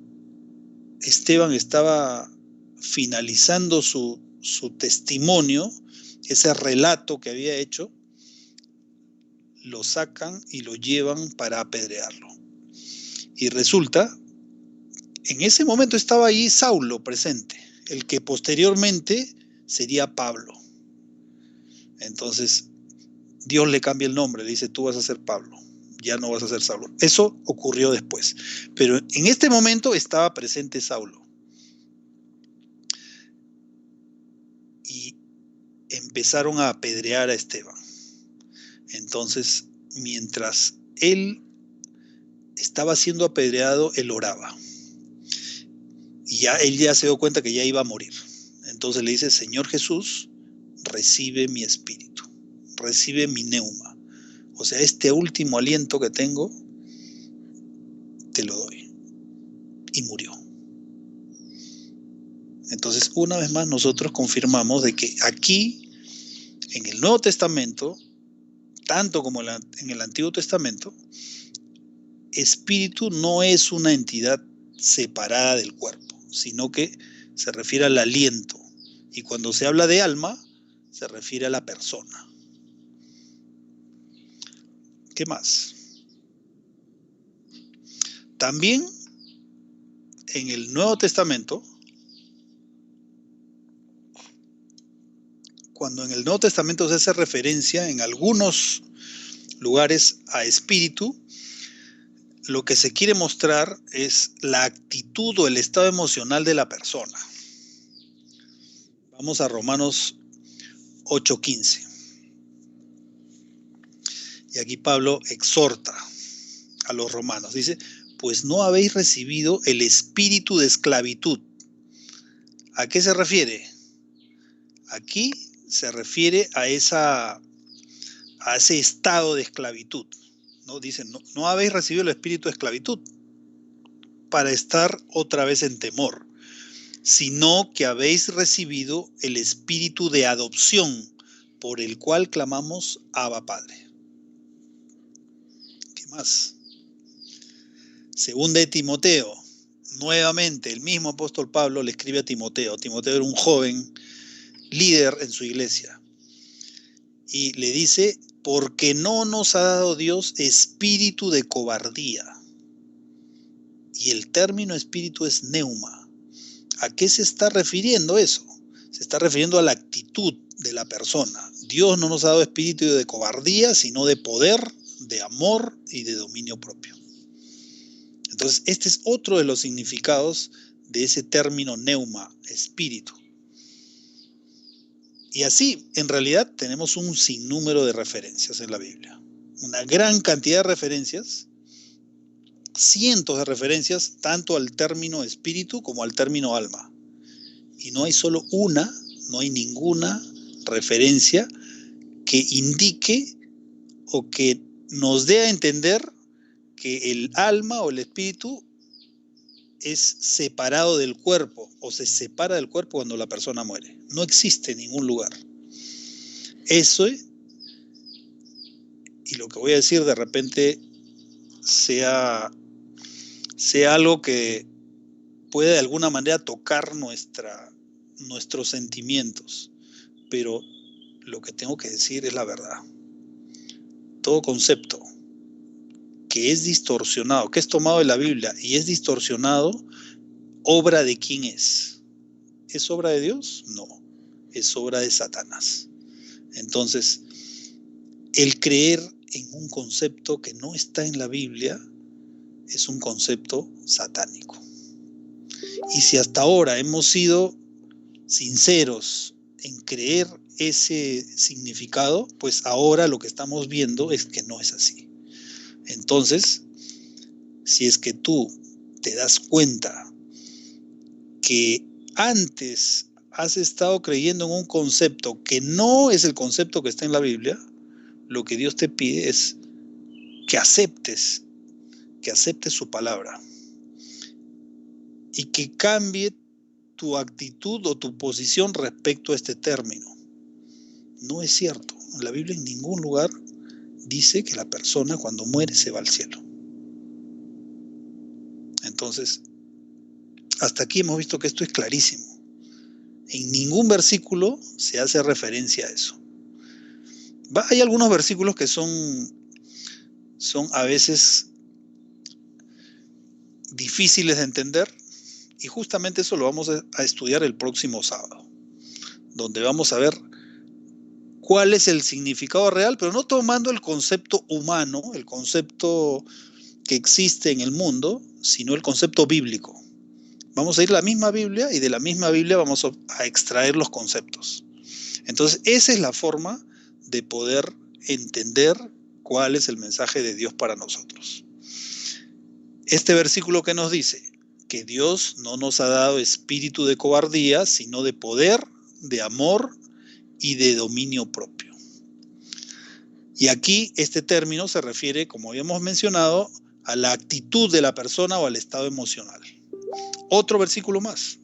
Esteban estaba finalizando su testimonio, ese relato que había hecho, lo sacan y lo llevan para apedrearlo. Y resulta, en ese momento estaba ahí Saulo presente, el que posteriormente sería Pablo. Entonces, Dios le cambia el nombre, le dice, tú vas a ser Pablo, ya no vas a ser Saulo. Eso ocurrió después, pero en este momento estaba presente Saulo. Y empezaron a apedrear a Esteban. Entonces, mientras él estaba siendo apedreado, él oraba. Y él ya se dio cuenta que ya iba a morir. Entonces le dice, Señor Jesús, recibe mi espíritu, recibe mi neuma. O sea, este último aliento que tengo, te lo doy. Y murió. Entonces, una vez más, nosotros confirmamos de que aquí, en el Nuevo Testamento, tanto como en el Antiguo Testamento, espíritu no es una entidad separada del cuerpo, sino que se refiere al aliento. Y cuando se habla de alma, se refiere a la persona. ¿Qué más? También en el Nuevo Testamento, cuando en el Nuevo Testamento se hace referencia en algunos lugares a espíritu, lo que se quiere mostrar es la actitud o el estado emocional de la persona. Vamos a Romanos 8:15. Y aquí Pablo exhorta a los romanos. Dice, pues no habéis recibido el espíritu de esclavitud. ¿A qué se refiere? Aquí se refiere a ese estado de esclavitud. ¿No? Dicen, no habéis recibido el espíritu de esclavitud para estar otra vez en temor, sino que habéis recibido el espíritu de adopción, por el cual clamamos Abba Padre. ¿Qué más? Segunda de Timoteo, nuevamente el mismo apóstol Pablo le escribe a Timoteo. Timoteo era un joven líder en su iglesia y le dice, porque no nos ha dado Dios espíritu de cobardía. Y el término espíritu es neuma. ¿A qué se está refiriendo eso? Se está refiriendo a la actitud de la persona. Dios no nos ha dado espíritu de cobardía, sino de poder, de amor y de dominio propio. Entonces, este es otro de los significados de ese término neuma, espíritu. Y así, en realidad, tenemos un sinnúmero de referencias en la Biblia. Una gran cantidad de referencias, cientos de referencias, tanto al término espíritu como al término alma. Y no hay solo una, no hay ninguna referencia que indique o que nos dé a entender que el alma o el espíritu es separado del cuerpo o se separa del cuerpo cuando la persona muere. No existe en ningún lugar. Eso, y lo que voy a decir de repente sea algo que puede de alguna manera tocar nuestros sentimientos, pero lo que tengo que decir es la verdad. Todo concepto que es distorsionado, que es tomado de la Biblia y es distorsionado, ¿obra de quién es? ¿Es obra de Dios? No, es obra de Satanás. Entonces, el creer en un concepto que no está en la Biblia es un concepto satánico. Y si hasta ahora hemos sido sinceros en creer ese significado, pues ahora lo que estamos viendo es que no es así. Entonces, si es que tú te das cuenta que antes has estado creyendo en un concepto que no es el concepto que está en la Biblia, lo que Dios te pide es que aceptes su palabra y que cambie tu actitud o tu posición respecto a este término. No es cierto. En la Biblia en ningún lugar dice que la persona cuando muere se va al cielo. Entonces, hasta aquí hemos visto que esto es clarísimo. En ningún versículo se hace referencia a eso. Hay algunos versículos que son a veces difíciles de entender, y justamente eso lo vamos a estudiar el próximo sábado, donde vamos a ver cuál es el significado real, pero no tomando el concepto humano, el concepto que existe en el mundo, sino el concepto bíblico. Vamos a ir a la misma Biblia y de la misma Biblia vamos a extraer los conceptos. Entonces, esa es la forma de poder entender cuál es el mensaje de Dios para nosotros. Este versículo que nos dice que Dios no nos ha dado espíritu de cobardía, sino de poder, de amor y de dominio propio. Y aquí este término se refiere, como habíamos mencionado, a la actitud de la persona o al estado emocional. Otro versículo más.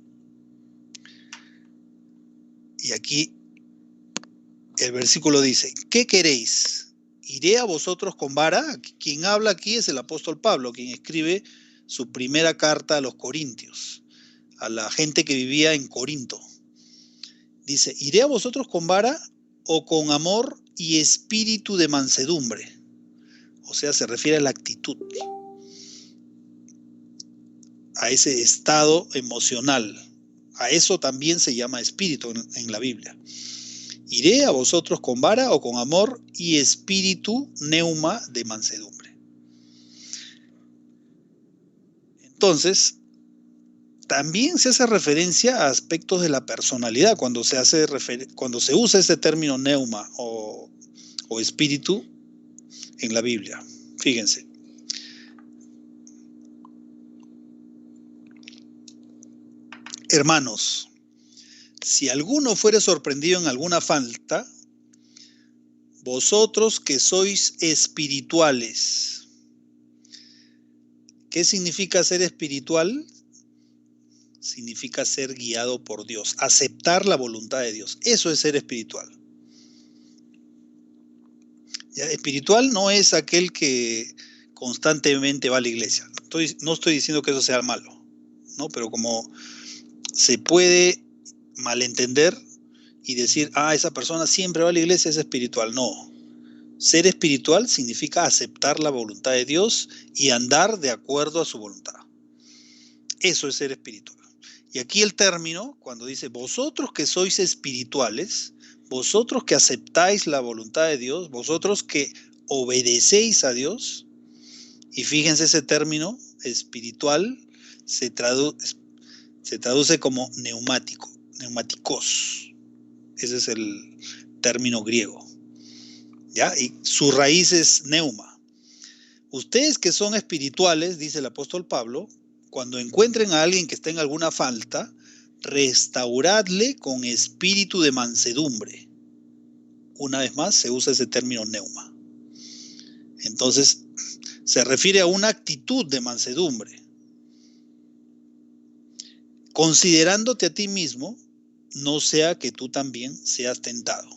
Y aquí el versículo dice, ¿qué queréis? ¿Iré a vosotros con vara? Quien habla aquí es el apóstol Pablo, quien escribe su primera carta a los Corintios, a la gente que vivía en Corinto. Dice, ¿iré a vosotros con vara o con amor y espíritu de mansedumbre? O sea, se refiere a la actitud, a ese estado emocional. A eso también se llama espíritu en la Biblia. ¿Iré a vosotros con vara o con amor y espíritu, neuma, de mansedumbre? Entonces, también se hace referencia a aspectos de la personalidad cuando se usa ese término neuma o espíritu en la Biblia. Fíjense. Hermanos, si alguno fuere sorprendido en alguna falta, vosotros que sois espirituales. ¿Qué significa ser espiritual? Significa ser guiado por Dios, aceptar la voluntad de Dios. Eso es ser espiritual. Ya, espiritual no es aquel que constantemente va a la iglesia. No estoy diciendo que eso sea malo, ¿no? Pero como se puede malentender y decir, esa persona siempre va a la iglesia, es espiritual. No. Ser espiritual significa aceptar la voluntad de Dios y andar de acuerdo a su voluntad. Eso es ser espiritual. Y aquí el término, cuando dice, vosotros que sois espirituales, vosotros que aceptáis la voluntad de Dios, vosotros que obedecéis a Dios, y fíjense ese término, espiritual, se traduce como neumático, neumáticos. Ese es el término griego. ¿Ya? Y su raíz es neuma. Ustedes que son espirituales, dice el apóstol Pablo, cuando encuentren a alguien que esté en alguna falta, restauradle con espíritu de mansedumbre. Una vez más se usa ese término neuma. Entonces, se refiere a una actitud de mansedumbre. Considerándote a ti mismo, no sea que tú también seas tentado.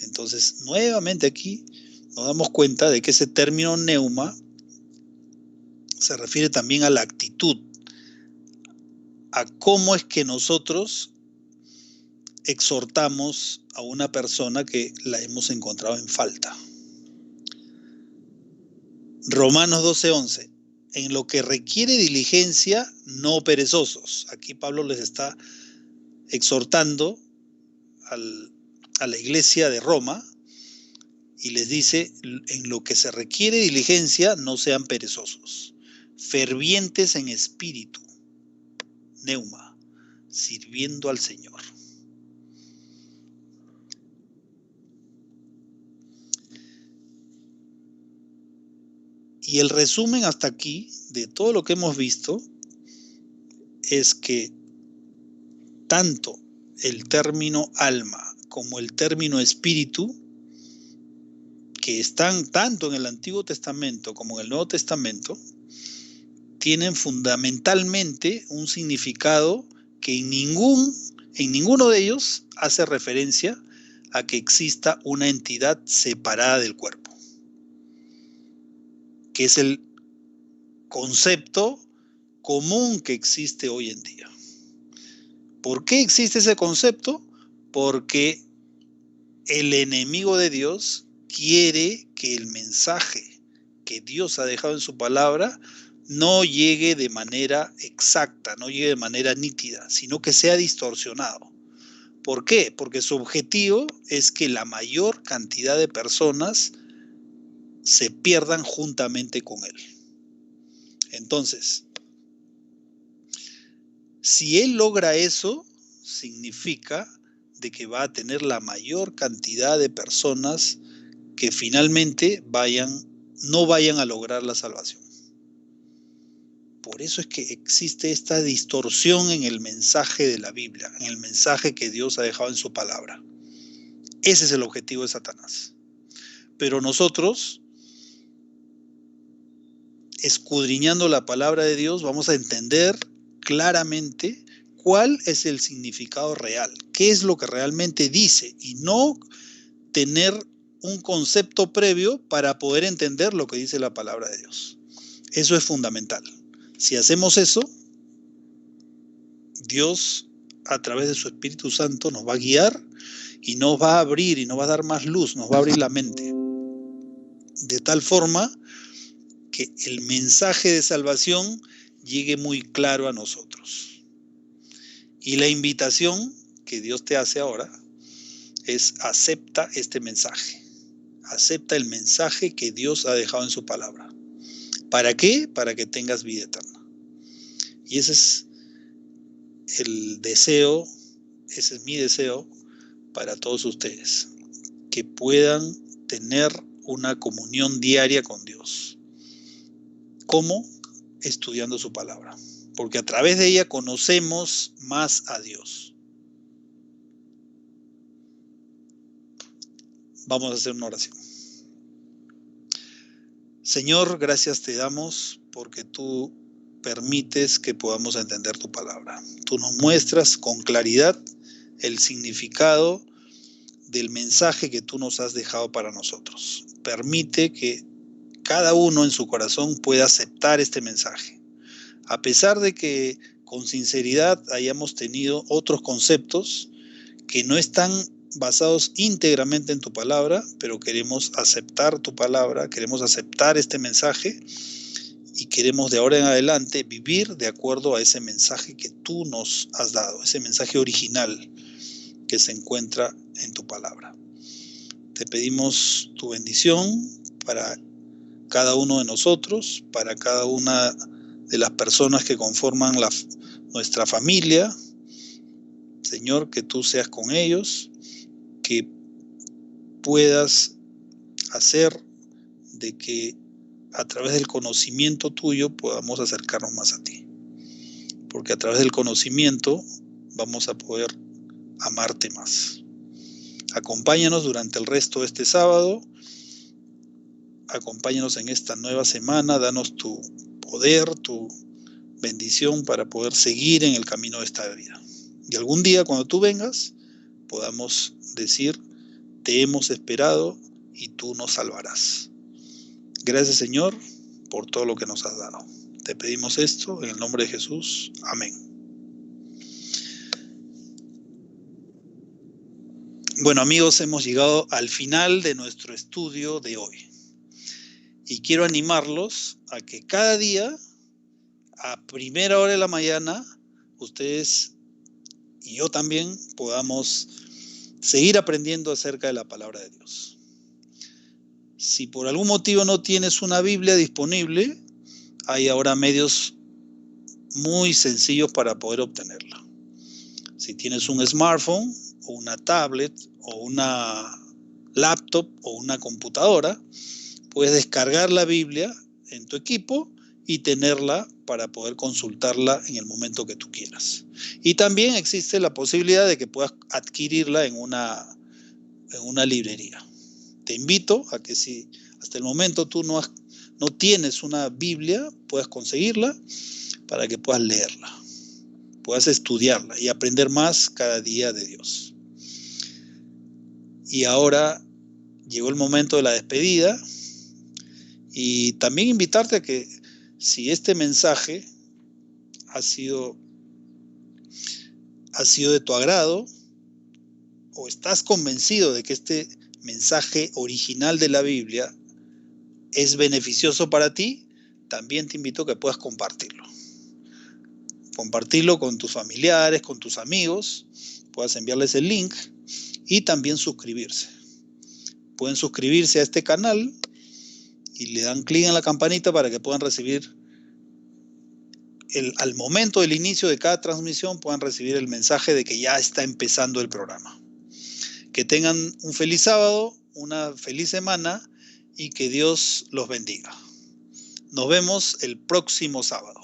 Entonces, nuevamente aquí nos damos cuenta de que ese término neuma se refiere también a la actitud, a cómo es que nosotros exhortamos a una persona que la hemos encontrado en falta. Romanos 12:11. en lo que requiere diligencia, no perezosos. Aquí Pablo les está exhortando a la iglesia de Roma y les dice, en lo que se requiere diligencia, no sean perezosos, fervientes en espíritu, neuma, sirviendo al Señor. Y el resumen hasta aquí de todo lo que hemos visto es que tanto el término alma como el término espíritu, que están tanto en el Antiguo Testamento como en el Nuevo Testamento, tienen fundamentalmente un significado que en ninguno de ellos hace referencia a que exista una entidad separada del cuerpo, que es el concepto común que existe hoy en día. ¿Por qué existe ese concepto? Porque el enemigo de Dios quiere que el mensaje que Dios ha dejado en su palabra no llegue de manera exacta, no llegue de manera nítida, sino que sea distorsionado. ¿Por qué? Porque su objetivo es que la mayor cantidad de personas se pierdan juntamente con él. Entonces, si él logra eso, significa de que va a tener la mayor cantidad de personas que finalmente no vayan a lograr la salvación. Por eso es que existe esta distorsión en el mensaje de la Biblia, en el mensaje que Dios ha dejado en su palabra. Ese es el objetivo de Satanás. Pero nosotros, escudriñando la palabra de Dios, vamos a entender claramente cuál es el significado real, qué es lo que realmente dice, y no tener un concepto previo para poder entender lo que dice la palabra de Dios. Eso es fundamental. Si hacemos eso, Dios, a través de su Espíritu Santo, nos va a guiar y nos va a abrir y nos va a dar más luz, nos va a abrir la mente, de tal forma que el mensaje de salvación llegue muy claro a nosotros. Y la invitación que Dios te hace ahora es: acepta este mensaje. Acepta el mensaje que Dios ha dejado en su palabra. ¿Para qué? Para que tengas vida eterna. Y ese es el deseo, ese es mi deseo para todos ustedes, que puedan tener una comunión diaria con Dios. ¿Cómo? Estudiando su palabra, porque a través de ella conocemos más a Dios. Vamos a hacer una oración. Señor, gracias te damos porque tú permites que podamos entender tu palabra. Tú nos muestras con claridad el significado del mensaje que tú nos has dejado para nosotros. Permite que cada uno en su corazón pueda aceptar este mensaje. A pesar de que con sinceridad hayamos tenido otros conceptos que no están basados íntegramente en tu palabra, pero queremos aceptar tu palabra, queremos aceptar este mensaje y queremos de ahora en adelante vivir de acuerdo a ese mensaje que tú nos has dado, ese mensaje original que se encuentra en tu palabra. Te pedimos tu bendición para cada uno de nosotros, para cada una de las personas que conforman nuestra familia. Señor, que tú seas con ellos, que puedas hacer de que a través del conocimiento tuyo podamos acercarnos más a ti. Porque a través del conocimiento vamos a poder amarte más. Acompáñanos durante el resto de este sábado. Acompáñanos en esta nueva semana. Danos tu poder, tu bendición para poder seguir en el camino de esta vida. Y algún día cuando tú vengas podamos decir: te hemos esperado y tú nos salvarás. Gracias, Señor, por todo lo que nos has dado. Te pedimos esto en el nombre de Jesús. Amén. Bueno, amigos, hemos llegado al final de nuestro estudio de hoy. Y quiero animarlos a que cada día a primera hora de la mañana, ustedes y yo también podamos seguir aprendiendo acerca de la palabra de Dios. Si por algún motivo no tienes una Biblia disponible, hay ahora medios muy sencillos para poder obtenerla. Si tienes un smartphone o una tablet o una laptop o una computadora, puedes descargar la Biblia en tu equipo y tenerla para poder consultarla en el momento que tú quieras. Y también existe la posibilidad de que puedas adquirirla en una librería. Te invito a que si hasta el momento tú no tienes una Biblia, puedas conseguirla para que puedas leerla, puedas estudiarla y aprender más cada día de Dios. Y ahora llegó el momento de la despedida y también invitarte a que si este mensaje ha sido de tu agrado o estás convencido de que este mensaje original de la Biblia es beneficioso para ti, también te invito a que puedas compartirlo. Compartirlo con tus familiares, con tus amigos, puedas enviarles el link y también suscribirse. Pueden suscribirse a este canal y le dan clic en la campanita para que puedan recibir al momento del inicio de cada transmisión, puedan recibir el mensaje de que ya está empezando el programa. Que tengan un feliz sábado, una feliz semana y que Dios los bendiga. Nos vemos el próximo sábado.